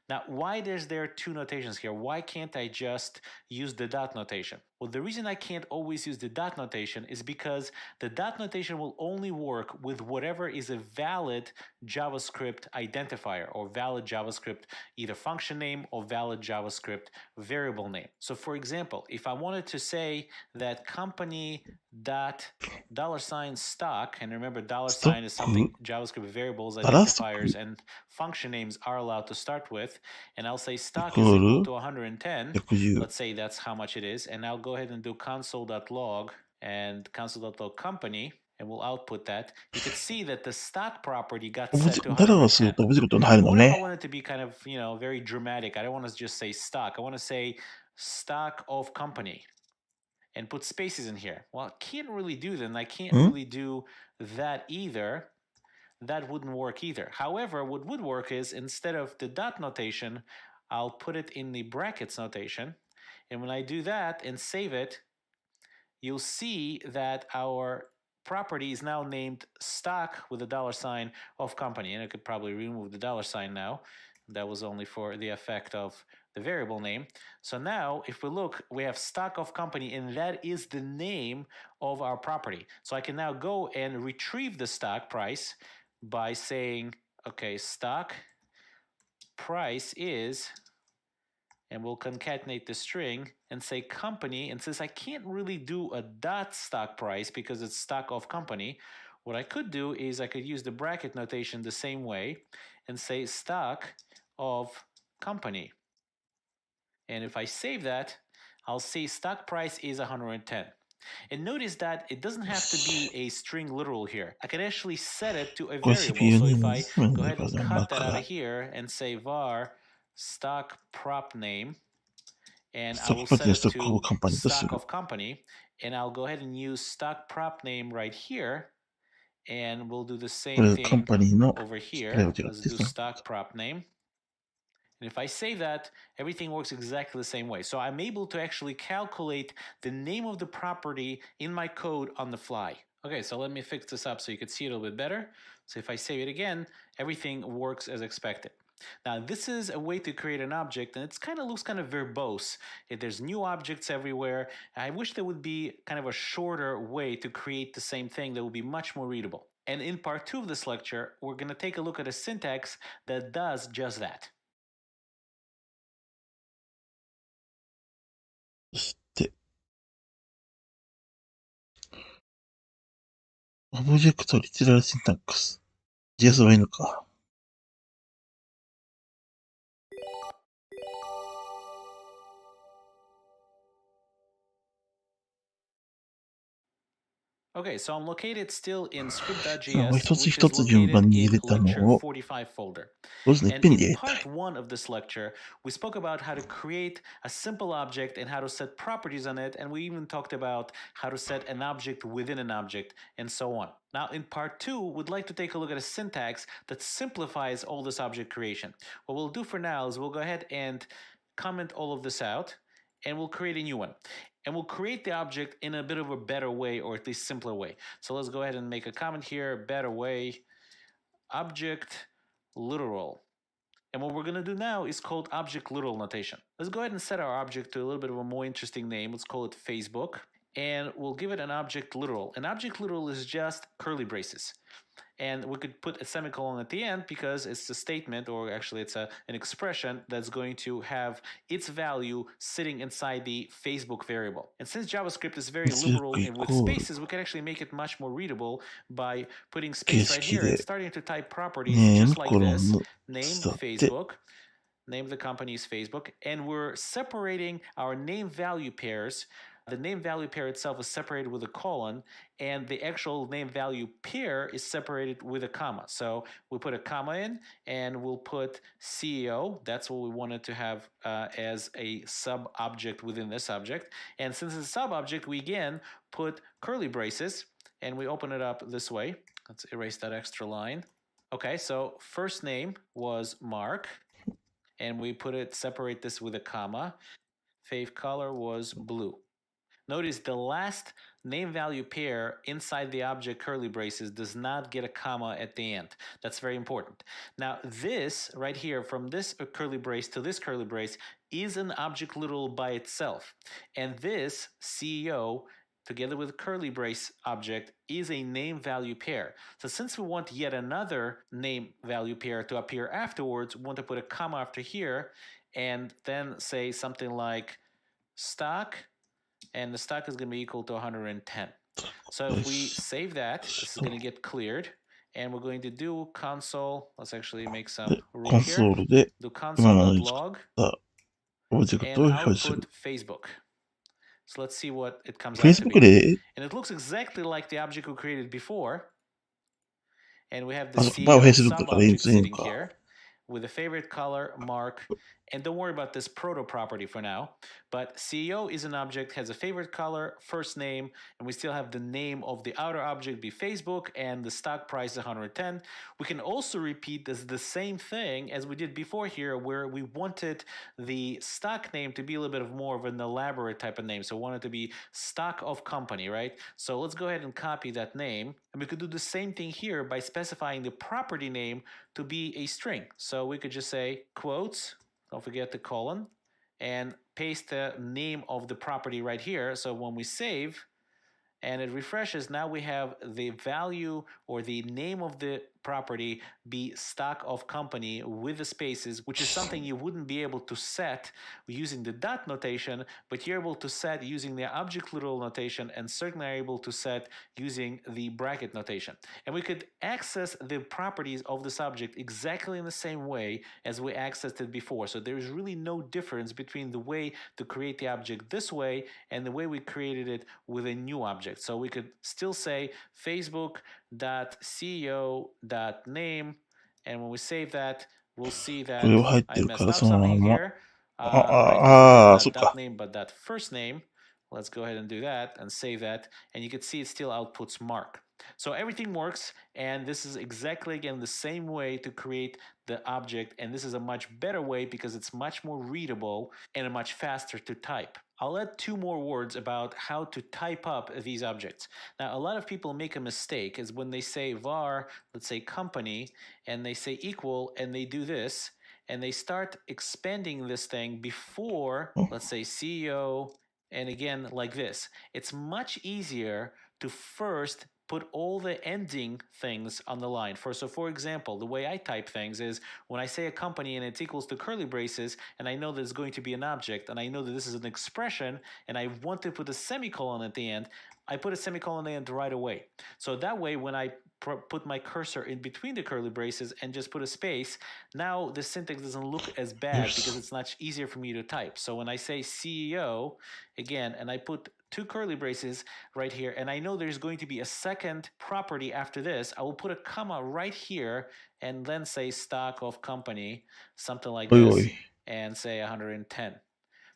Now, why is there two notations here? Why can't I just use the dot notation? Well, the reason I can't always use the dot notation is because the dot notation will only work with whatever is a valid JavaScript identifier or valid JavaScript either function name or valid JavaScript variable name. So for example, if I wanted to say that company dot $stock, and remember $sign is something JavaScript variables, identifiers, and function names are allowed to start with, and I'll say stock is equal to 110. 110。 Let's say that's how much it is, and I'll go ahead and do console.log and console.log company, and we'll output that. You could see that the stock property got オブ set ジ to 誰がする 110. とオブジェクトに入る But の what if I ね。 wanted to be kind of, very dramatic? I don't want to just say stock. I want to say stock of company and put spaces in here. Well, I can't really do that, and I can't really do that either. That wouldn't work either. However, what would work is instead of the dot notation, I'll put it in the brackets notation. And when I do that and save it, you'll see that our property is now named stock with a $sign of company. And I could probably remove the $sign now. That was only for the effect of the variable name. So now if we look, we have stock of company, and that is the name of our property. So I can now go and retrieve the stock price by saying, okay, stock price is, and we'll concatenate the string and say company. And since I can't really do a dot stock price because it's stock of company, what I could do is I could use the bracket notation the same way and say stock of company. And if I save that, I'll see stock price is 110. And notice that it doesn't have to be a string literal here. I can actually set it to a これ variable. CPU So ネー if ム I ですね。 go だ ahead から and ね、 cut だ that か out ら of here and say var stock prop name, and ス I トッ will クパ set ティのス it トックオブ to カンパニーとす stock る。 of company, and I'll go ahead and use stock prop name right here, and we'll do the こ same れカン thing パニーの over スプレ here. ーを違っ Let's て do その stock prop name. And if I save that, everything works exactly the same way. So I'm able to actually calculate the name of the property in my code on the fly. Okay, so let me fix this up so you can see it a little bit better. So if I save it again, everything works as expected. Now, this is a way to create an object, and it looks kind of verbose. There's new objects everywhere. I wish there would be kind of a shorter way to create the same thing that would be much more readable. And in part 2 of this lecture, we're going to take a look at a syntax that does just that. そして、オブジェクトリテラルシンタックス。JS はいいのか。Okay, so I'm located still in その script.js, 一つ which 一 is つ順番 located に入 in れたの lecture を、 45 folder. どうぞいっ And ぺんに in 入れたい。 part 1 of this lecture, we spoke about how to create a simple object and how to set properties on it, and we even talked about how to set an object within an object, and so on. Now, in part 2, we'd like to take a look at a syntax that simplifies all this object creation. What we'll do for now is we'll go ahead and comment all of this out, and we'll create a new one. And we'll create the object in a bit of a better way, or at least simpler way. So let's go ahead and make a comment here, better way, object literal. And what we're going to do now is called object literal notation. Let's go ahead and set our object to a little bit of a more interesting name. Let's call it Facebook. And we'll give it an object literal. An object literal is just curly braces. And we could put a semicolon at the end because it's a statement, or actually it's an expression that's going to have its value sitting inside the Facebook variable. And since JavaScript is very liberal and with spaces, we can actually make it much more readable by putting space right here and starting to type properties just like this. Name Facebook, name the company's Facebook, and we're separating our name value pairs. The name value pair itself is separated with a colon, and the actual name value pair is separated with a comma. So we put a comma in, and we'll put CEO. That's what we wanted to have as a sub-object within this object. And since it's a sub-object, we again put curly braces, and we open it up this way. Let's erase that extra line. Okay, so first name was Mark, and we separate this with a comma. Fave color was blue. Notice the last name value pair inside the object curly braces does not get a comma at the end. That's very important. Now this right here, from this curly brace to this curly brace, is an object literal by itself. And this CEO together with curly brace object is a name value pair. So since we want yet another name value pair to appear afterwards, we want to put a comma after here and then say something like stock, and the stock is going to be equal to 110. So if we save that, this is going to get cleared, and we're going to do console. Let's actually make some room here. Do console.log, and output Facebook. So let's see what it comes out to be. And it looks exactly like the object we created before. And we have the CEO sub-object sitting here with a favorite color, Mark. And don't worry about this proto property for now. But CEO is an object, has a favorite color, first name, and we still have the name of the outer object be Facebook, and the stock price is 110. We can also repeat this the same thing as we did before here, where we wanted the stock name to be a little bit of more of an elaborate type of name. So we want it to be stock of company, right? So let's go ahead and copy that name. And we could do the same thing here by specifying the property name to be a string. So we could just say quotes, don't forget the colon, and paste the name of the property right here. So when we save and it refreshes, now we have the value or the name of the property be stock of company with the spaces, which is something you wouldn't be able to set using the dot notation, but you're able to set using the object literal notation, and certainly are able to set using the bracket notation. And we could access the properties of this object exactly in the same way as we accessed it before. So there's really no difference between the way to create the object this way and the way we created it with a new object. So we could still say Facebook.ceo.name, and when we save that, we'll see that I messed up something here. I didn't put .name but .first name. Let's go ahead and do that and save that, and you can see it still outputs Mark. So everything works, and this is exactly, again, the same way to create the object, and this is a much better way because it's much more readable and much faster to type. I'll add two more words about how to type up these objects. Now, a lot of people make a mistake is when they say var, let's say company, and they say equal, and they do this, and they start expanding this thing before, let's say CEO, and again, like this. It's much easier to first put all the ending things on the line. So for example, the way I type things is when I say a company and it's equals to curly braces, and I know that it's going to be an object, and I know that this is an expression, and I want to put a semicolon at the end, I put a semicolon at the end right away. So that way, when I put my cursor in between the curly braces and just put a space, now the syntax doesn't look as bad because it's much easier for me to type. So when I say CEO again, and I put two curly braces right here, and I know there's going to be a second property after this, I will put a comma right here and then say stock of company, something like おいお this, い。 and say 110.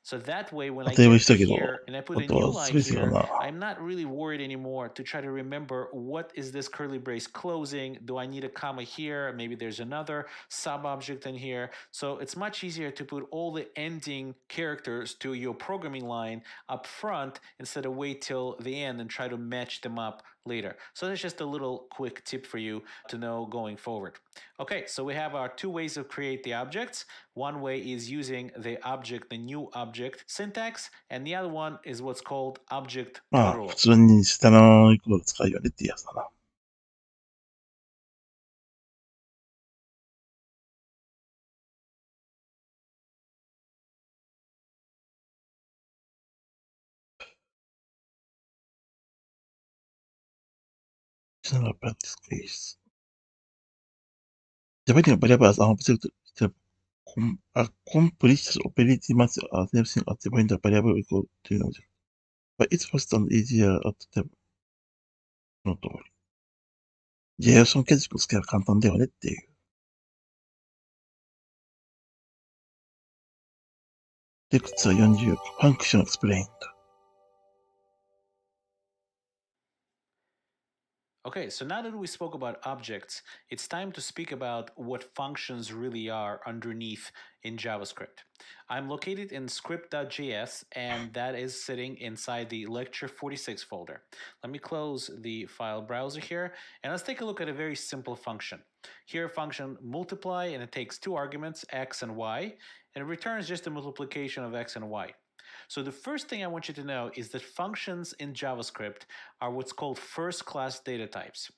So that way, when 当 I ては get し to たけど、 here and I put あ a と new は line スペースが here, な。 I'm not really worried anymore to try to remember what is this curly brace closing. Do I need a comma here? Maybe there's another sub-object in here. So it's much easier to put all the ending characters to your programming line up front instead of wait till the end and try to match them up later. So that's just a little quick tip for you to know going forward. Okay, so we have our two ways of create the objects. One way is using the object, the new object syntax, and the other one is what's called object まあ、 control. 普通に下のイコール使うよねっていうやつだな。General practice case. Defining a variable as an object accomplishes operating methods are everything at defining the variable equal to an object. But it's faster and easier at the その通り。JSON 建築つけは簡単だよねっていう。で、靴は40、Function Explained。 Okay, so now that we spoke about objects, it's time to speak about what functions really are underneath in JavaScript. I'm located in script.js, and that is sitting inside the lecture 46 folder. Let me close the file browser here, and let's take a look at a very simple function. Here, a function multiply, and it takes two arguments, x and y, and it returns just a multiplication of x and y. So the first thing I want you to know is that functions in JavaScript are what's called first-class data types.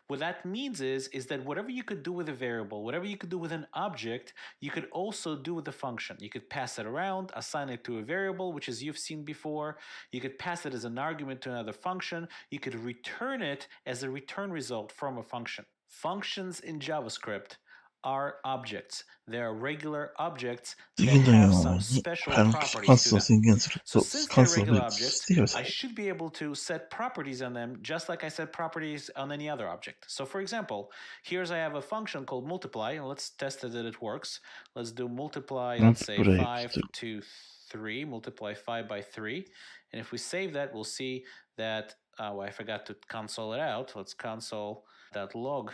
What that means is that whatever you could do with a variable, whatever you could do with an object, you could also do with a function. You could pass it around, assign it to a variable, which is you've seen before. You could pass it as an argument to another function. You could return it as a return result from a function. Functions in JavaScript are objects. They are regular objects that 次の have よ some うに special 関 properties 数 to を them. 宣言する So と since 関 they're 数を regular 分離 objects, して表さ I れる。 should be able to set properties on them just like I set properties on any other object. So for example, here's I have a function called multiply, and let's test that it works. Let's do multiply, let's say 5 to 3, multiply 5 by 3. And if we save that, we'll see that, I forgot to console it out. Let's console.log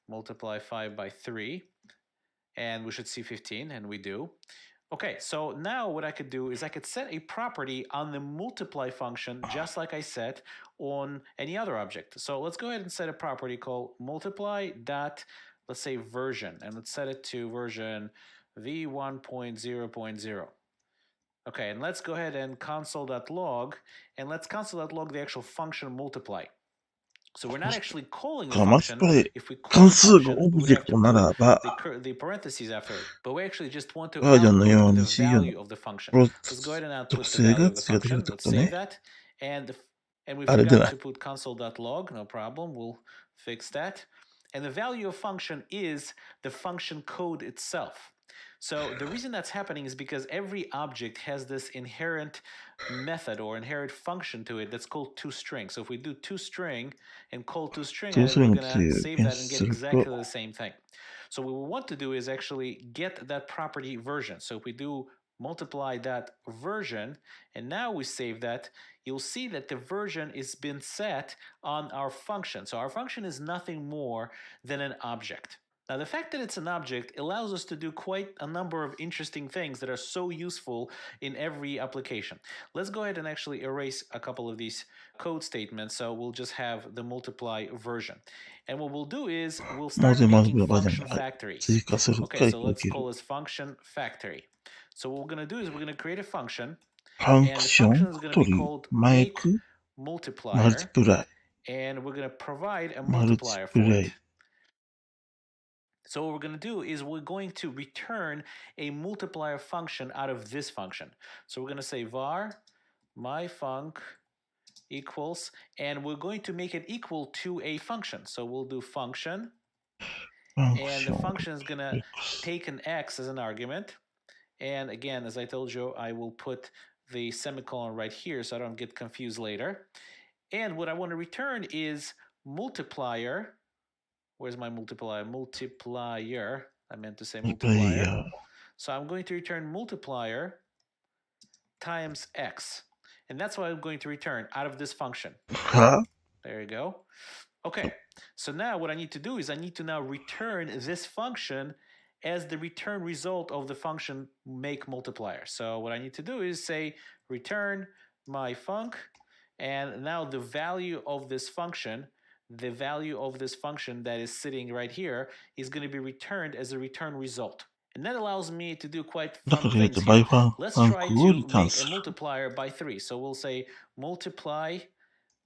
multiply 5 by 3. And we should see 15, and we do. Okay, so now what I could do is I could set a property on the multiply function just like I set on any other object. So let's go ahead and set a property called multiply dot, let's say version, and let's set it to version v1.0.0. Okay, and let's go ahead and console.log, and let's console.log the actual function multiply. So we're not actually calling the function. If we call the function, we would have to put the parentheses after it. But we actually just want to output the value of the function. Let's go ahead and output the value of the function. Let's save that. And we forgot to put console.log. No problem. We'll fix that. And the value of function is the function code itself. So the reason that's happening is because every object has this inherent method or inherent function to it that's called toString. So if we do toString and call toString, we're going to save that and get exactly the same thing. So what we want to do is actually get that property version. So if we do multiply that version, and now we save that, you'll see that the version is been set on our function. So our function is nothing more than an object. Now, the fact that it's an object allows us to do quite a number of interesting things that are so useful in every application. Let's go ahead and actually erase a couple of these code statements, so we'll just have the multiply version. And what we'll do is we'll start making function factories. Okay, so let's call this function factory. So what we're going to do is we're going to create a function, and the function is going to be called make multiplier, and we're going to provide a multiplier for it. So what we're going to do is we're going to return a multiplier function out of this function. So we're going to say var myfunc equals, and we're going to make it equal to a function. So we'll do function, and the function is going to take an x as an argument. And again, as I told you, I will put the semicolon right here so I don't get confused later. And what I want to return is multiplier. Where's my multiplier? Multiplier. I meant to say multiplier. So I'm going to return multiplier times x. And that's what I'm going to return out of this function. There you go. Okay, so now what I need to do is I need to now return this function as the return result of the function make multiplier. So what I need to do is say return my func, and now the value of this function, that is sitting right here is going to be returned as a return result. And that allows me to do quite fun things here. Let's try to make a multiplier by 3. So we'll say multiply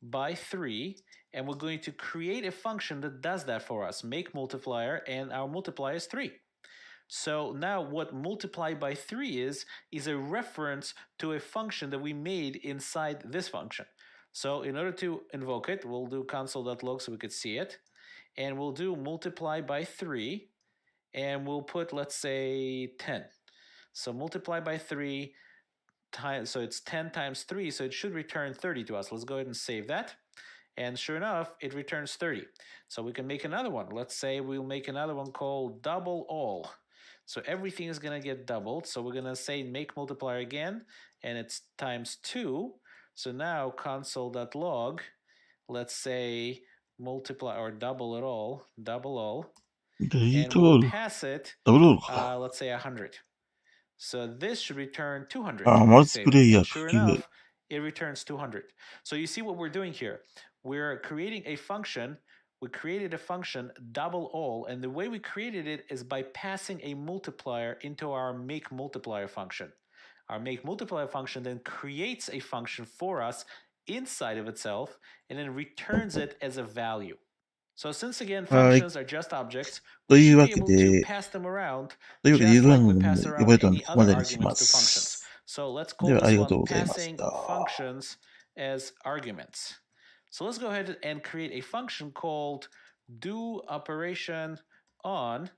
by 3, and we're going to create a function that does that for us. Make multiplier, and our multiplier is 3. So now what multiply by 3 is a reference to a function that we made inside this function. So in order to invoke it, we'll do console.log so we could see it. And we'll do multiply by 3. And we'll put, let's say, 10. So multiply by 3 times, so it's 10 times 3, so it should return 30 to us. Let's go ahead and save that. And sure enough, it returns 30. So we can make another one. Let's say we'll make another one called double all. So everything is going to get doubled. So we're going to say make multiplier again, and it's times 2. So now console.log, let's say multiply or double it all, double all. And we'll pass it, let's say 100. So this should return 200. Sure enough, it returns 200. So you see what we're doing here. We're creating a function. We created a function double all, and the way we created it is by passing a multiplier into our make multiplier function. Our make multiplier function then creates a function for us inside of itself and then returns it as a value. So since again functions are just objects, we should be able to pass them around just like we pass around any other arguments to functions. So let's call this one passing functions as arguments. So let's go ahead and create a function called do operation on